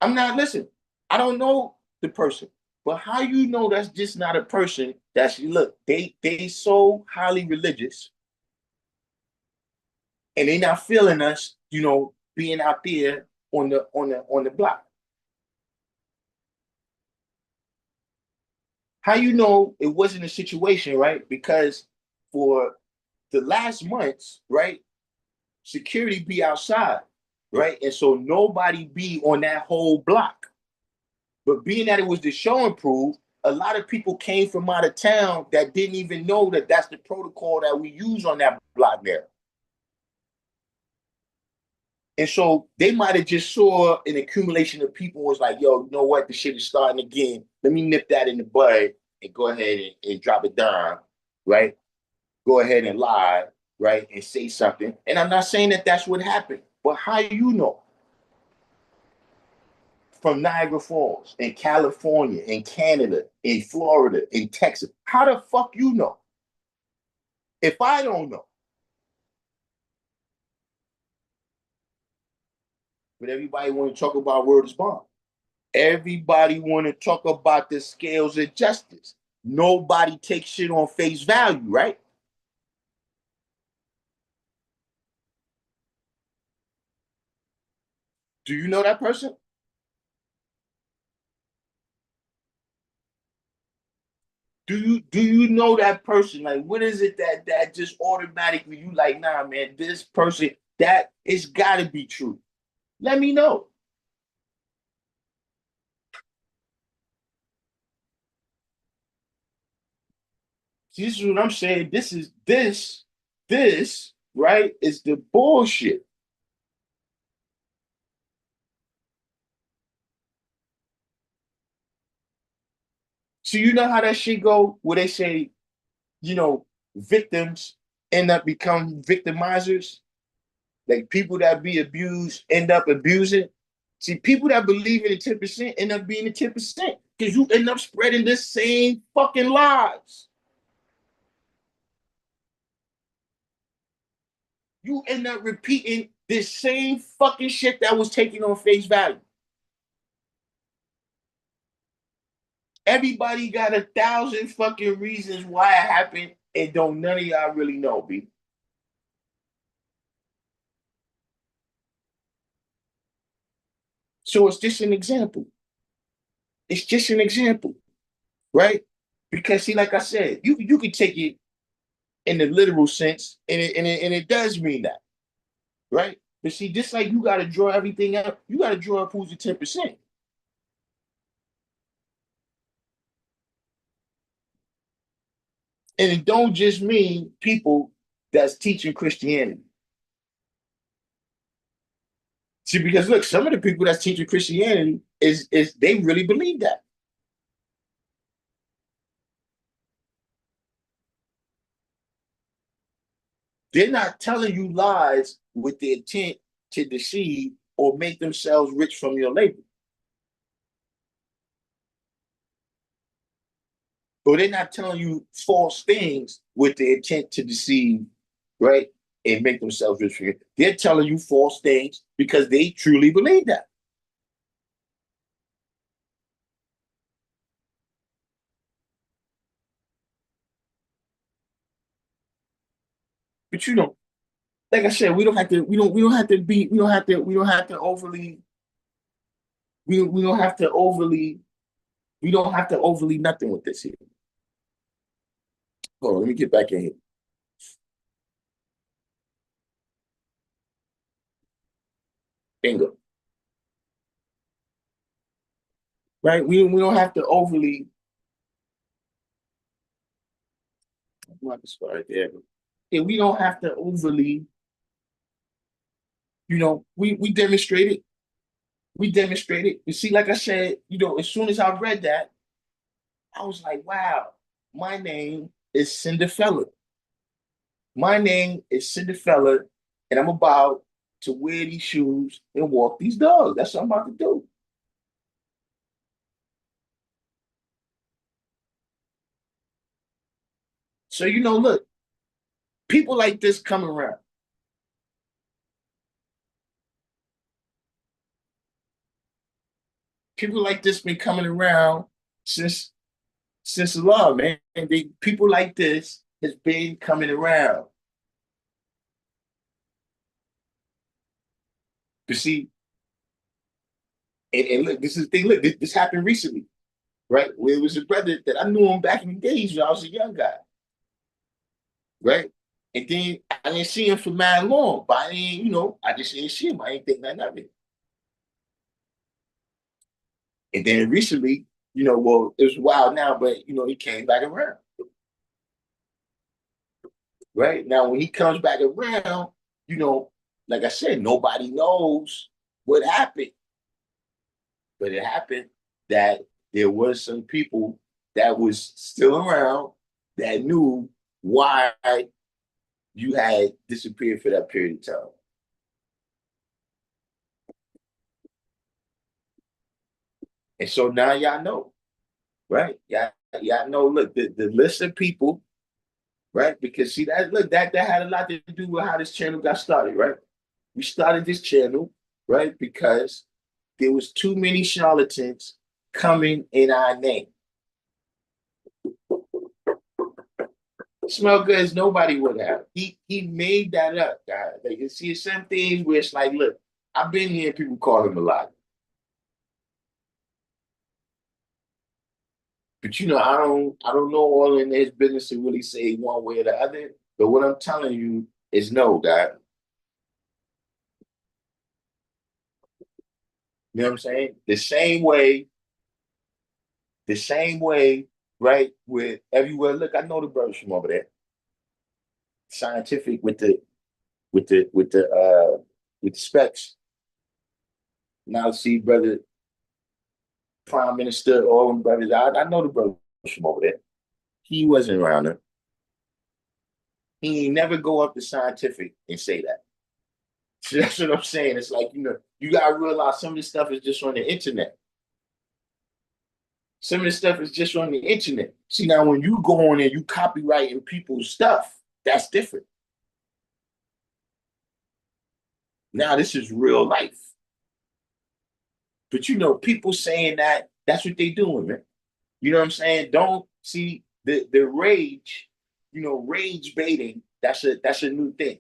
Speaker 1: I'm not, listen, I don't know the person, but how you know that's just not a person that's, look, they so highly religious and they not feeling us, being out there on the block. How you know it wasn't a situation, right? Because for the last months, right, security be outside, right? And so nobody be on that whole block. But being that it was the show and prove, a lot of people came from out of town that didn't even know that that's the protocol that we use on that block there. And so they might have just saw an accumulation of people was like, yo, you know what? The shit is starting again. Let me nip that in the bud and go ahead and drop it down, right? Go ahead and lie, right? And say something. And I'm not saying that that's what happened, but how you know? From Niagara Falls, in California, in Canada, in Florida, in Texas. How the fuck you know? If I don't know, but everybody want to talk about word is bond. Everybody want to talk about the scales of justice. Nobody takes shit on face value, right? Do you know that person? Do you know that person? Like, what is it that just automatically you like, nah, man, this person, that it's gotta be true. Let me know. See, this is what I'm saying. This, right, is the bullshit. So you know how that shit go where they say, victims end up become victimizers? Like people that be abused end up abusing. See, people that believe in the 10% end up being the 10% because you end up spreading the same fucking lies. You end up repeating this same fucking shit that was taken on face value. Everybody got 1,000 fucking reasons why it happened, and don't none of y'all really know, B. So it's just an example. It's just an example, right? Because see, like I said, you can take it in the literal sense, and it does mean that, right? But see, just like you got to draw everything up, you got to draw up who's the 10%. And it don't just mean people that's teaching Christianity. See, because look, some of the people that's teaching Christianity is they really believe that. They're not telling you lies with the intent to deceive or make themselves rich from your labor. Or they're not telling you false things with the intent to deceive, right? And make themselves rich from you. They're telling you false things because they truly believe that. But like I said, we don't have to overly, we don't have to overly, we don't have to overly nothing with this here. Hold on, let me get back in here. Bingo. Right? We don't have to overly, I'm not spot right there. Yeah, we don't have to overly, we demonstrated. We demonstrated. You see, like I said, as soon as I read that, I was like, wow, my name is Cinderfella. My name is Cinderfella, and I'm about to wear these shoes and walk these dogs. That's what I'm about to do. So, look, people like this come around. People like this been coming around since love, man. And people like this has been coming around. You see, and look, this is the thing. Look, this happened recently, right? Where it was a brother that I knew him back in the days when I was a young guy, right? And then I didn't see him for mad long, but I didn't, I just didn't see him. I didn't think nothing of it. And then recently, well, it was wild now, but he came back around, right? Now, when he comes back around, you know, like I said, nobody knows what happened, but it happened that there was some people that was still around that knew why you had disappeared for that period of time. And so now y'all know, right? Y'all know, look, the list of people, right? Because see that look, that had a lot to do with how this channel got started, right? We started this channel right? Because there was too many charlatans coming in our name. Smell good as nobody would have. He made that up, guys. Like you see some things where it's like, look, I've been hearing people call him a lot. But I don't know all in his business to really say one way or the other. But what I'm telling you is no, God. You know what I'm saying? The same way, right? With everywhere. Look, I know the brothers from over there. Scientific with the specs. Now see, brother, Prime Minister, all them brothers. I know the brothers from over there. He wasn't around them. He ain't never go up to scientific and say that. So that's what I'm saying. It's like, you gotta realize some of this stuff is just on the internet. Some of this stuff is just on the internet. See, now when you go on and you copywriting people's stuff, that's different. Now this is real life. But people saying that's what they doing, man. You know what I'm saying? Don't see the rage, rage baiting, that's a new thing.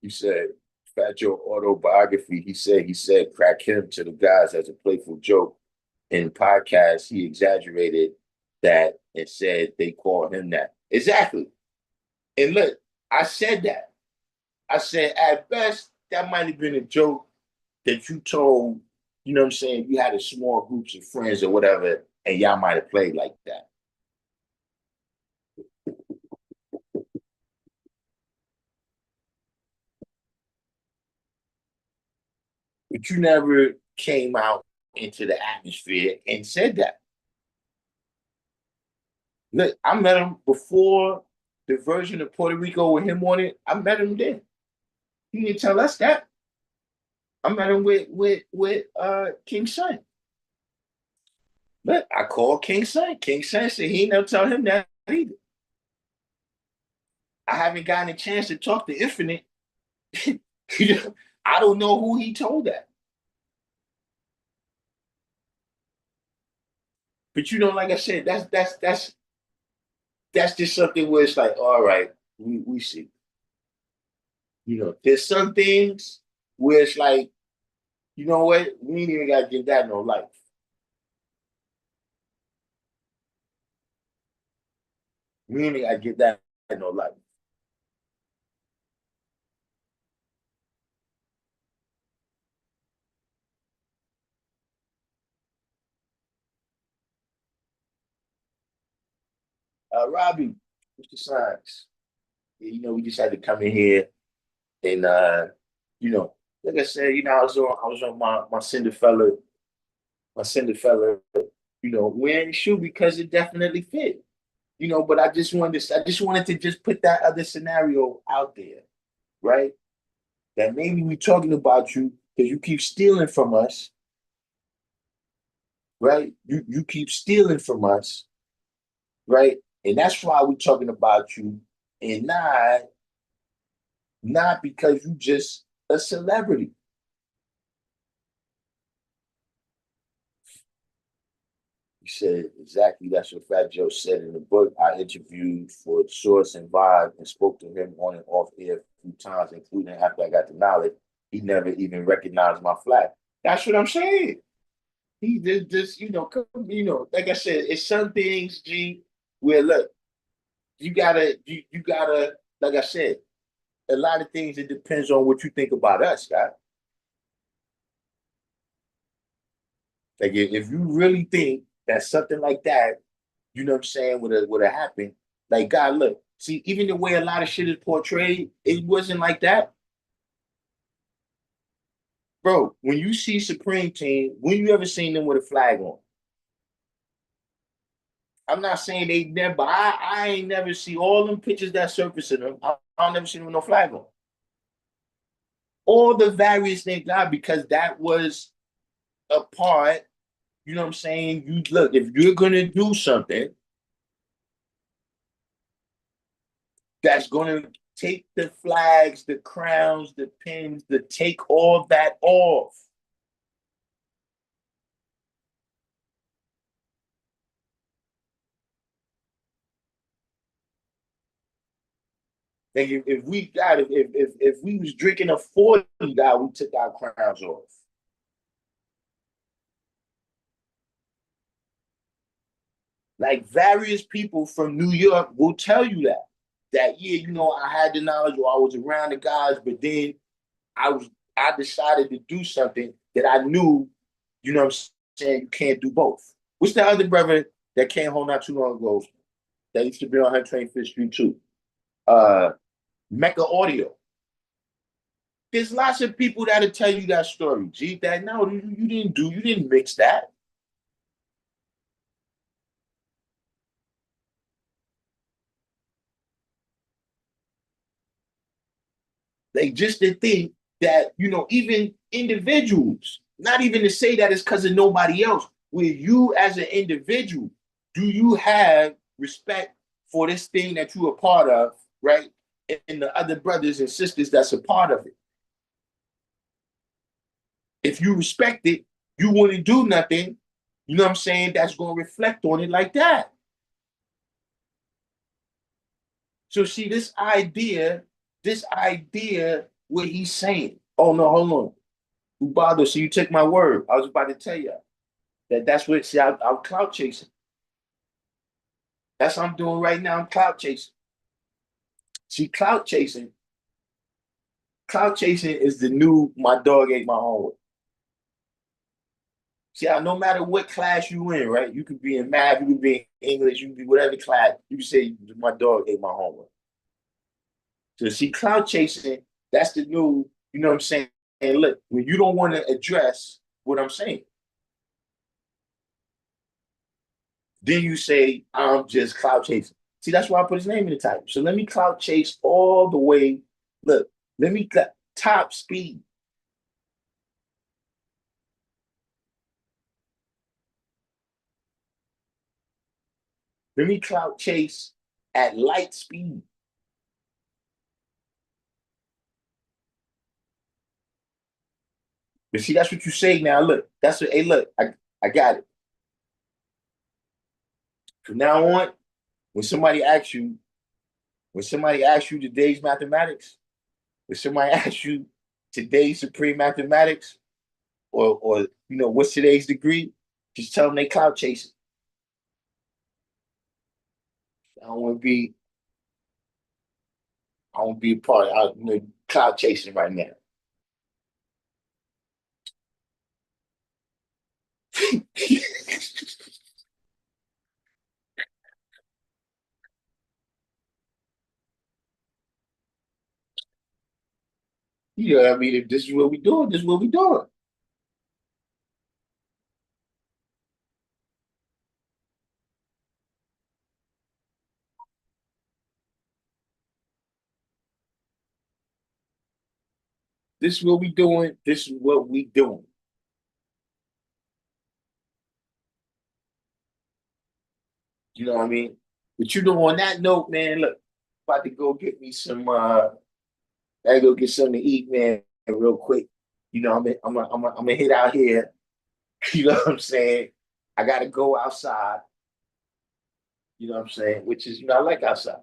Speaker 1: You said Fat Joe autobiography. He said crack him to the guys as a playful joke. In podcast, he exaggerated that and said they called him that. Exactly. And look, I said that. I said at best that might have been a joke that you told, you know what I'm saying, you had a small groups of friends or whatever, and y'all might have played like that. But you never came out into the atmosphere and said that. Look, I met him before the version of Puerto Rico with him on it. I met him then. He didn't tell us that. I met him with King Son. But I called King Son. King Son said he ain't never tell him that either. I haven't gotten a chance to talk to Infinite. I don't know who he told that. But like I said, that's just something where it's like, all right, we see. There's some things where it's like, you know what, we ain't even gotta give that no life. We ain't even gotta give that no life. Robbie, what's the signs? Yeah, we just had to come in here and you know, like I said, I was on my Cinderfella, wearing the shoe because it definitely fit. But I just wanted to just put that other scenario out there, right? That maybe we talking about you because you keep stealing from us, right? You keep stealing from us, right? And that's why we talking about you, and not because you just a celebrity. He said exactly that's what Fat Joe said in the book. I interviewed for Source and Vibe and spoke to him on and off air a few times, including after I got the knowledge. He never even recognized my flat. That's what I'm saying. He did just, like I said, it's some things, G, where look, you gotta, like I said, a lot of things it depends on what you think about us, guy. Like if you really think that something like that, you know what I'm saying, would have happened, like God, look, see, even the way a lot of shit is portrayed, it wasn't like that. Bro, when you see Supreme Team, when you ever seen them with a flag on? I'm not saying they never, but I ain't never see all them pictures that surface in them. I'll never see them with no flag on. All the various they got because that was a part, you know what I'm saying? You look, if you're gonna do something, that's going to take the flags, the crowns, the pins, to take all that off. Like if we got if we was drinking a 40 guy, we took our crowns off. Like various people from New York will tell you that. That yeah, I had the knowledge or I was around the guys, but then I decided to do something that I knew, what I'm saying, you can't do both. What's the other brother that came home not too long ago that used to be on 125th Street too? Uh Mecca Audio. There's lots of people that'll tell you that story. Gee, that no, you didn't mix that. Like just to think that, even individuals, not even to say that it's because of nobody else, with you as an individual, do you have respect for this thing that you're a part of, right? And the other brothers and sisters that's a part of it. If you respect it, you wouldn't do nothing, what I'm saying, that's going to reflect on it like that. So see this idea, what he's saying. Oh no, hold on. Ubado, so you took my word. I was about to tell you that's what, see, I'm clout chasing. That's what I'm doing right now. I'm clout chasing. See, clout chasing is the new my dog ate my homework. See, no matter what class you in, right? You could be in math, you could be in English, you could be whatever class. You can say my dog ate my homework. So see, clout chasing, that's the new, what I'm saying? And look, when you don't want to address what I'm saying, then you say, I'm just clout chasing. See, that's why I put his name in the title. So let me clout chase all the way. Look, let me top speed. Let me clout chase at light speed. But see, that's what you say now. Look, that's what, hey, look, I got it. From now on, when somebody asks you, today's mathematics, when somebody asks you today's supreme mathematics, or what's today's degree, just tell them they clout chasing. I don't want to be, I want to be a part of clout chasing right now. I mean, if this is what we doing, this is what we doing. This is what we doing. This is what we doing. You know what I mean? But on that note, man, look, about to go get me some. I go get something to eat, man, real quick. I'm gonna hit out here. You know what I'm saying? I gotta go outside. You know what I'm saying? Which is, I like outside.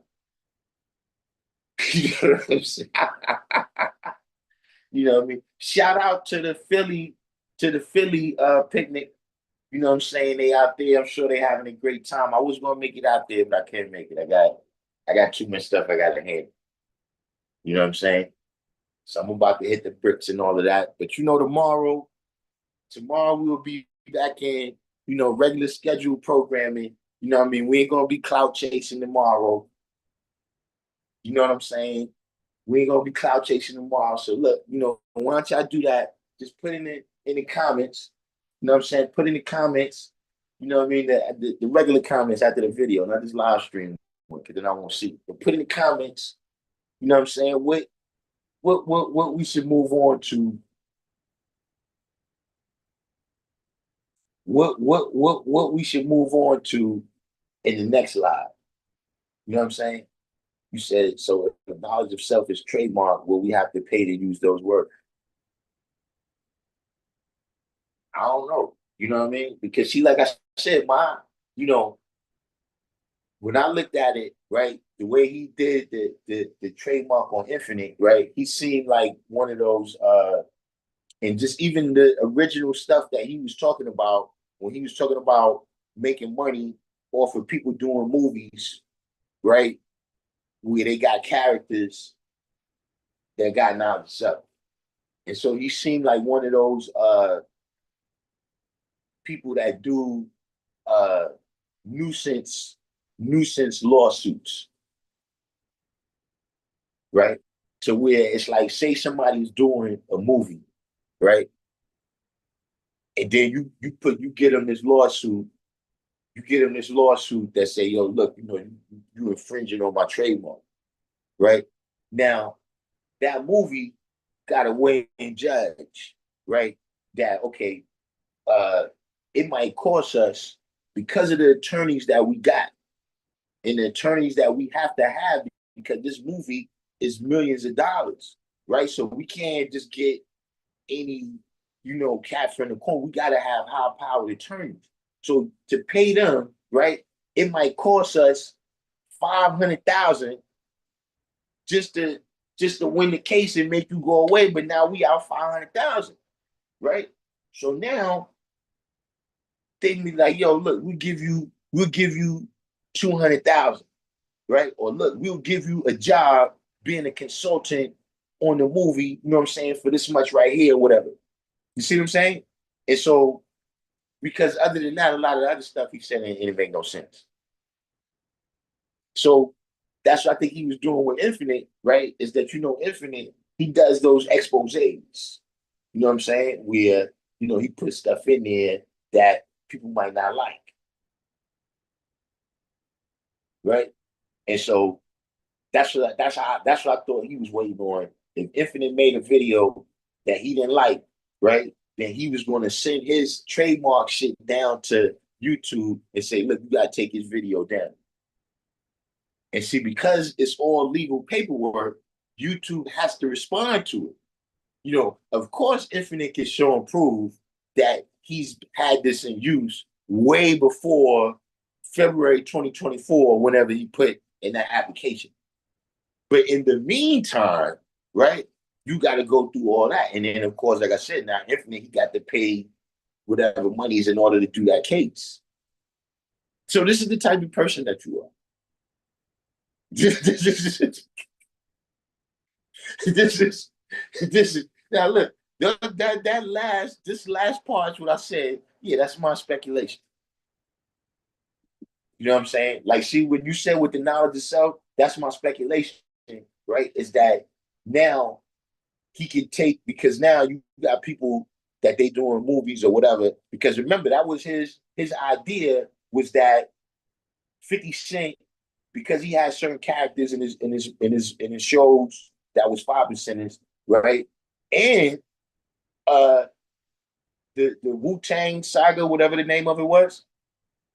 Speaker 1: You know what I'm saying? You know what I mean? Shout out to the Philly picnic. You know what I'm saying? They out there. I'm sure they having a great time. I was gonna make it out there, but I can't make it. I got too much stuff I gotta handle. You know what I'm saying? So I'm about to hit the bricks and all of that. But tomorrow we will be back in, regular scheduled programming. You know what I mean? We ain't gonna be clout chasing tomorrow. You know what I'm saying? We ain't gonna be cloud chasing tomorrow. So look, why don't y'all do that? Just put in the comments. You know what I'm saying? Put in the comments. You know what I mean? The regular comments after the video, not this live stream one, because then I won't see. But put in the comments. You know what I'm saying? What we should move on to? What we should move on to in the next live? You know what I'm saying? You said, so the knowledge of self is trademark, will we have to pay to use those words? I don't know. You know what I mean? Because she, like I said, you know, when I looked at it, right, the way he did the trademark on Infinite, right, he seemed like one of those and just even the original stuff that he was talking about when he was talking about making money off of people doing movies, right, where they got characters that got knowledge of self. And so he seemed like one of those people that do uh nuisance nuisance lawsuits, right? To where it's like, say somebody's doing a movie, right? And then you get them this lawsuit, that say, yo, look, you infringing on my trademark, right? Now that movie got a weighing judge, right? That okay, uh, it might cost us because of the attorneys that we got and the attorneys that we have to have because this movie is millions of dollars, right? So we can't just get any, cat from the corner. We got to have high powered attorneys. So to pay them, right, it might cost us 500,000 just to win the case and make you go away. But now we out 500,000, right? So now they be like, yo, look, we'll give you 200,000, right? Or look, we'll give you a job being a consultant on the movie, you know what I'm saying, for this much right here, whatever. You see what I'm saying? And so, because other than that, a lot of the other stuff he said it make no sense. So that's what I think he was doing with Infinite, right? Is that Infinite, he does those exposés. You know what I'm saying? Where he puts stuff in there that people might not like, right? And so that's what I thought he was waiting on. If Infinite made a video that he didn't like, right, then he was going to send his trademark shit down to YouTube and say, look, you got to take his video down. And see, because it's all legal paperwork, YouTube has to respond to it. Of course, Infinite can show and prove that he's had this in use way before February 2024, whenever he put in that application. But in the meantime, right, you got to go through all that. And then, of course, like I said, now Infinite, he got to pay whatever monies in order to do that case. So this is the type of person that you are. this is this is now look, this last part is what I said. Yeah, that's my speculation. You know what I'm saying? Like, see, when you said with the knowledge of self, that's my speculation, right? Is that now he can take, because now you got people that they doing movies or whatever. Because remember, that was his idea, was that 50 Cent, because he had certain characters in his shows that was 5%ers, right? And uh the Wu-Tang saga, whatever the name of it was,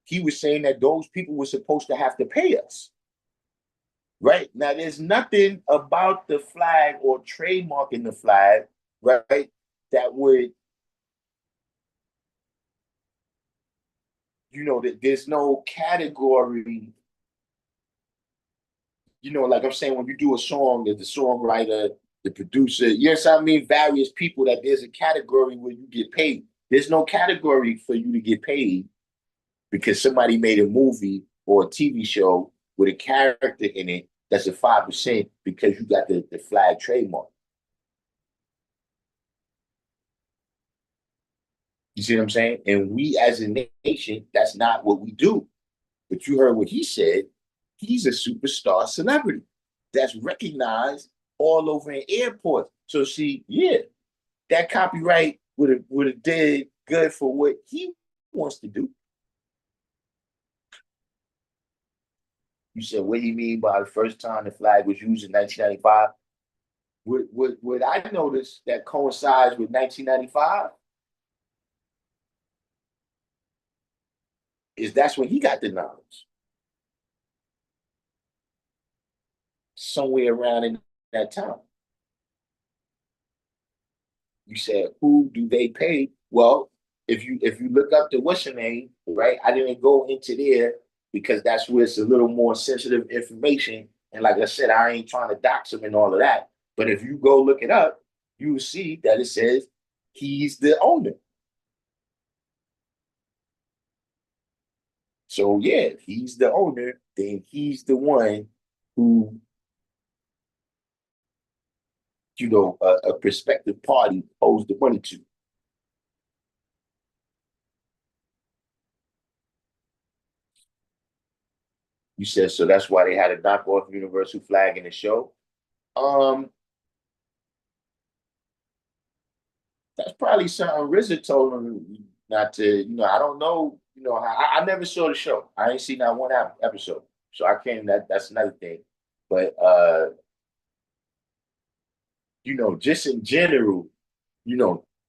Speaker 1: he was saying that those people were supposed to have to pay us. Right? Now, there's nothing about the flag or trademarking the flag, right, that would, that there's no category, like I'm saying, when you do a song, there's the songwriter, the producer, yes, I mean, various people, that there's a category where you get paid. There's no category for you to get paid because somebody made a movie or a TV show with a character in it that's a 5% because you got the flag trademark. You see what I'm saying? And we as a nation, that's not what we do. But you heard what he said. He's a superstar celebrity that's recognized all over in airports. So see, yeah, that copyright would have did good for what he wants to do. You said, what do you mean by the first time the flag was used in 1995? What I noticed that coincides with 1995 is that's when he got the knowledge. somewhere around in that time. You said, who do they pay? Well, if you look up the what's your name, right? I didn't go into there because that's where it's a little more sensitive information. And like I said, I ain't trying to dox him and all of that. But if you go look it up, you will see that it says he's the owner. So yeah, if he's the owner, then he's the one who, a prospective party owes the money to. You said so that's why they had a knockoff universal flag in the show. Um, that's probably something RZA told him not to. I don't know. I never saw the show. I ain't seen that one episode, so I can't. That's another thing. But just in general,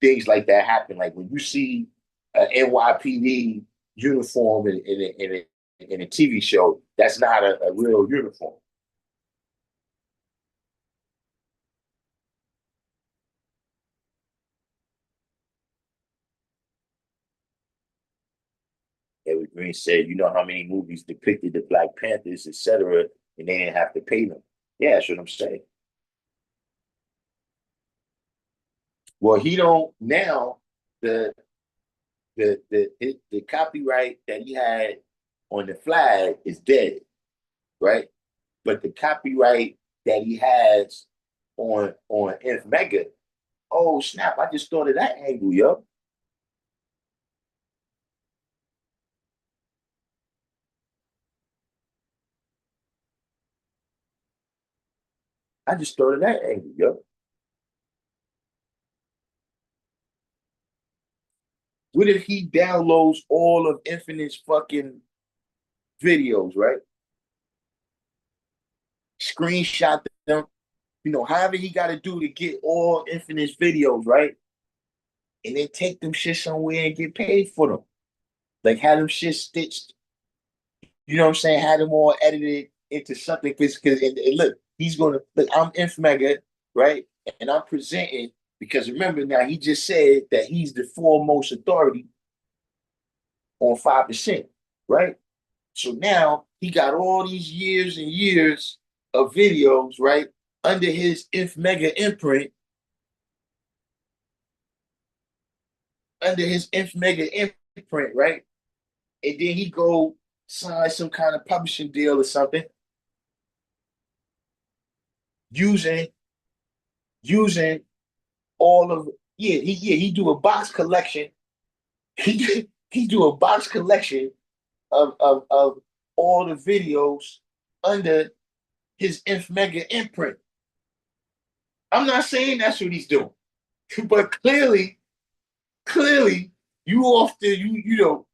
Speaker 1: things like that happen. Like when you see an NYPD uniform in a TV show, that's not a real uniform. Eric Green said, you know how many movies depicted the Black Panthers, etc., and they didn't have to pay them. Yeah, that's what I'm saying. Well, he don't now. The the copyright that he had on the flag is dead, right? But the copyright that he has on Nth Mega, oh snap! I just thought of that angle, yo. I just thought of that angle, yo. What if he downloads all of Infinite's fucking videos, right? Screenshot them, however he got to do to get all Infinite's videos, right? And then take them shit somewhere and get paid for them. Like have them shit stitched, you know what I'm saying? Have them all edited into something. Because and look, he's gonna look, I'm Inf Mega, right? And I'm presenting because remember now he just said that he's the foremost authority on 5%, right? So now he got all these years and years of videos, right? Under his Inf Mega imprint, right? And then he go sign some kind of publishing deal or something using using all of he do a box collection. He do a box collection of all the videos under his Inf Mega imprint. I'm not saying that's what he's doing, but clearly, you off the you know.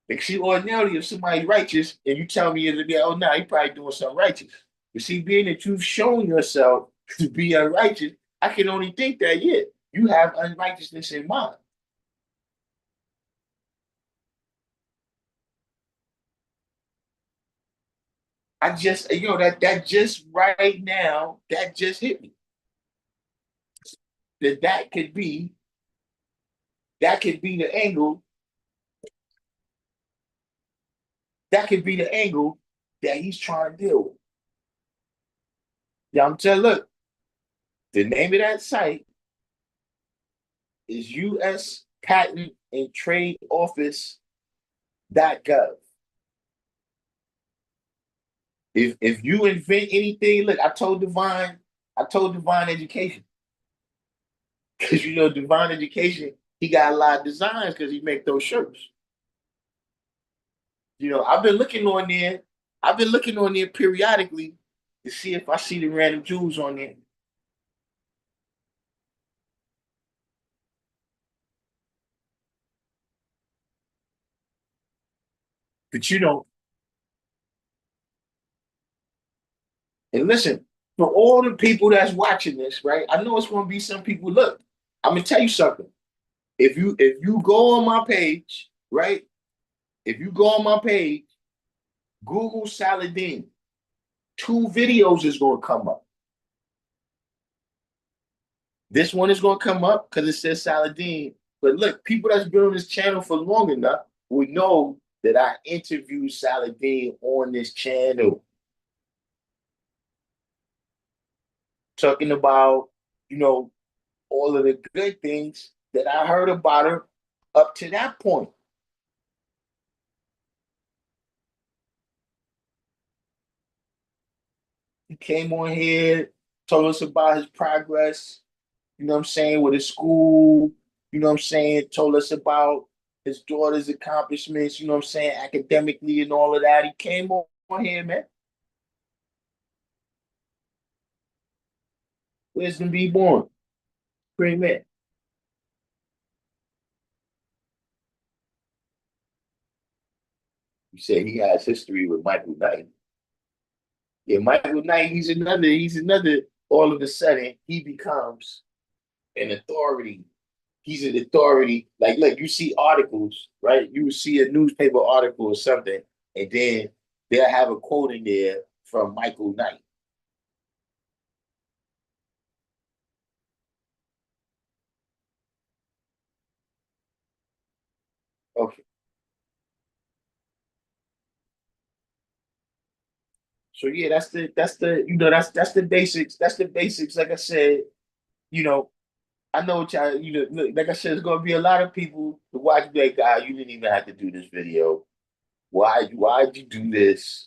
Speaker 1: Like see, ordinarily, if somebody righteous and you tell me it'll be, oh no, he probably doing something righteous. But see, being that you've shown yourself to be unrighteous, I can only think that you have unrighteousness in mind. I just, that just right now, that just hit me. That could be the angle. That could be the angle that he's trying to deal with. Yeah, I'm telling, look, the name of that site is US Patent and Trade Office.gov. If you invent anything, look, I told Divine Education. Because Divine Education, he got a lot of designs because he make those shirts. I've been looking on there. I've been looking on there periodically to see if I see the random jewels on there. But and listen, for all the people that's watching this, right? I know it's gonna be some people. Look, I'm gonna tell you something. If you go on my page, right? If you go on my page, Google Saladin, 2 videos is going to come up. This one is going to come up because it says Saladin. But look, people that's been on this channel for long enough will know that I interviewed Saladin on this channel. Talking about, all of the good things that I heard about her up to that point. He came on here, told us about his progress, with his school, told us about his daughter's accomplishments, academically and all of that. He came on here, man. Wisdom be born. Great man. You said he has history with Michael Knight. Yeah, Michael Knight, he's another, all of a sudden, he becomes an authority. He's an authority. Like, look, you see articles, right? You see a newspaper article or something, and then they'll have a quote in there from Michael Knight. Okay. So yeah, that's the that's the basics. That's the basics. Like I said, you know, I know what y'all, look, like I said, there's gonna be a lot of people to watch that guy. You didn't even have to do this video. Why'd you do this?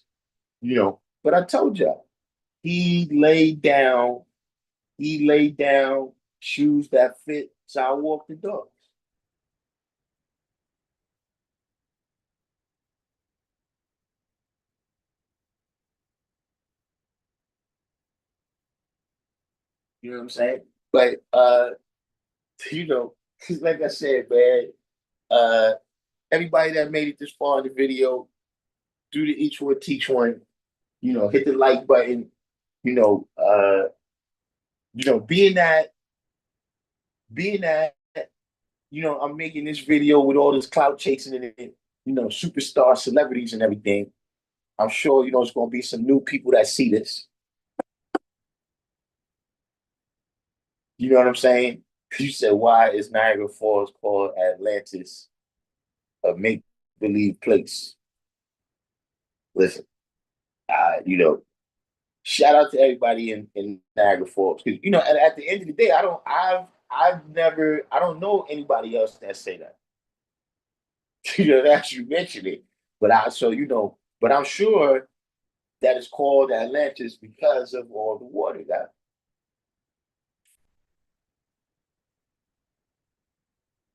Speaker 1: But I told y'all, he laid down, he laid down shoes that fit, so I walked the dogs. You know what I'm saying? But you know, like I said, man, uh everybody that made it this far in the video, do the each one teach one, hit the like button, you know, uh, being that, I'm making this video with all this clout chasing in it, superstar celebrities and everything. I'm sure, it's gonna be some new people that see this. You know what I'm saying? You said, why is Niagara Falls called Atlantis, a make believe place? Listen, shout out to everybody in Niagara Falls because at the end of the day, I don't know anybody else that say that. That you mentioned it, but but I'm sure that it's called Atlantis because of all the water that.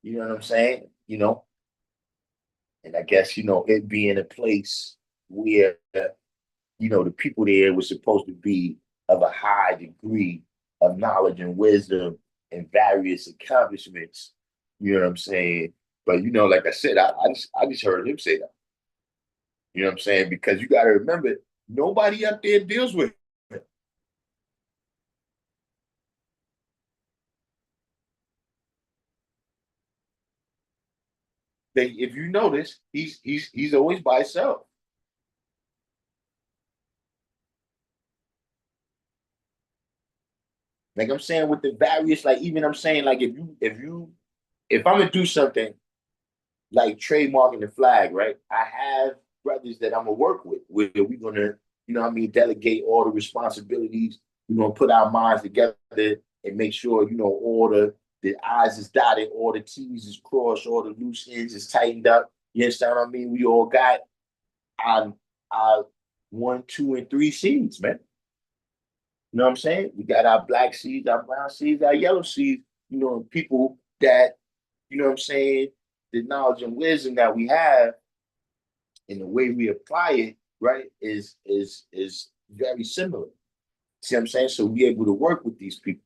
Speaker 1: You know what I'm saying? And I guess it being a place where the people there were supposed to be of a high degree of knowledge and wisdom and various accomplishments. You know what I'm saying? But like I said, I just heard him say that. You know what I'm saying? Because you got to remember, nobody up there deals with him. If you notice, he's always by himself. Like I'm saying, with the various, like even I'm saying, like if I'm gonna do something like trademarking the flag, right? I have brothers that I'm gonna work with. Where we're gonna, delegate all the responsibilities. We're gonna put our minds together and make sure, all the I's is dotted, all the T's is crossed, all the loose ends is tightened up. You understand what I mean? We all got our 1, 2, and 3 seeds, man. You know what I'm saying? We got our black seeds, our brown seeds, our yellow seeds, people that, what I'm saying, the knowledge and wisdom that we have and the way we apply it, right, is very similar. See what I'm saying? So we're able to work with these people.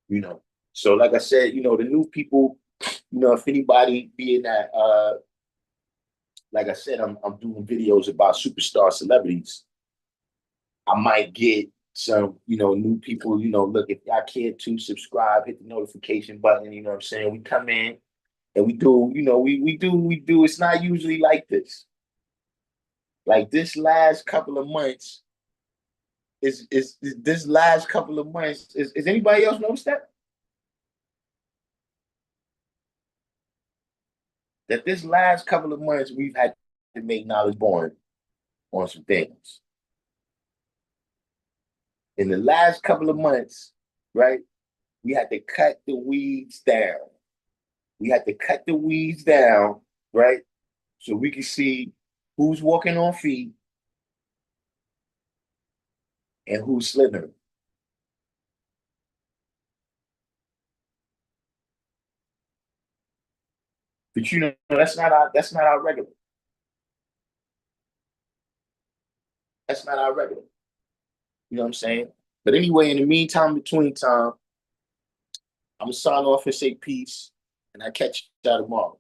Speaker 1: you know. So like I said, the new people, if anybody being that like I said, I'm doing videos about superstar celebrities. I might get some, new people, look, if y'all care to subscribe, hit the notification button, you know what I'm saying? We come in and we do, we do. It's not usually like this. Like this last couple of months is this last couple of months, is anybody else notice that? That this last couple of months we've had to make knowledge born on some things. In the last couple of months, right, we had to cut the weeds down. We had to cut the weeds down, right? So we can see who's walking on feet and who's slithering. But that's not our regular. That's not our regular. You know what I'm saying? But anyway, in the meantime, between time, I'm gonna sign off and say peace, and I catch y'all tomorrow.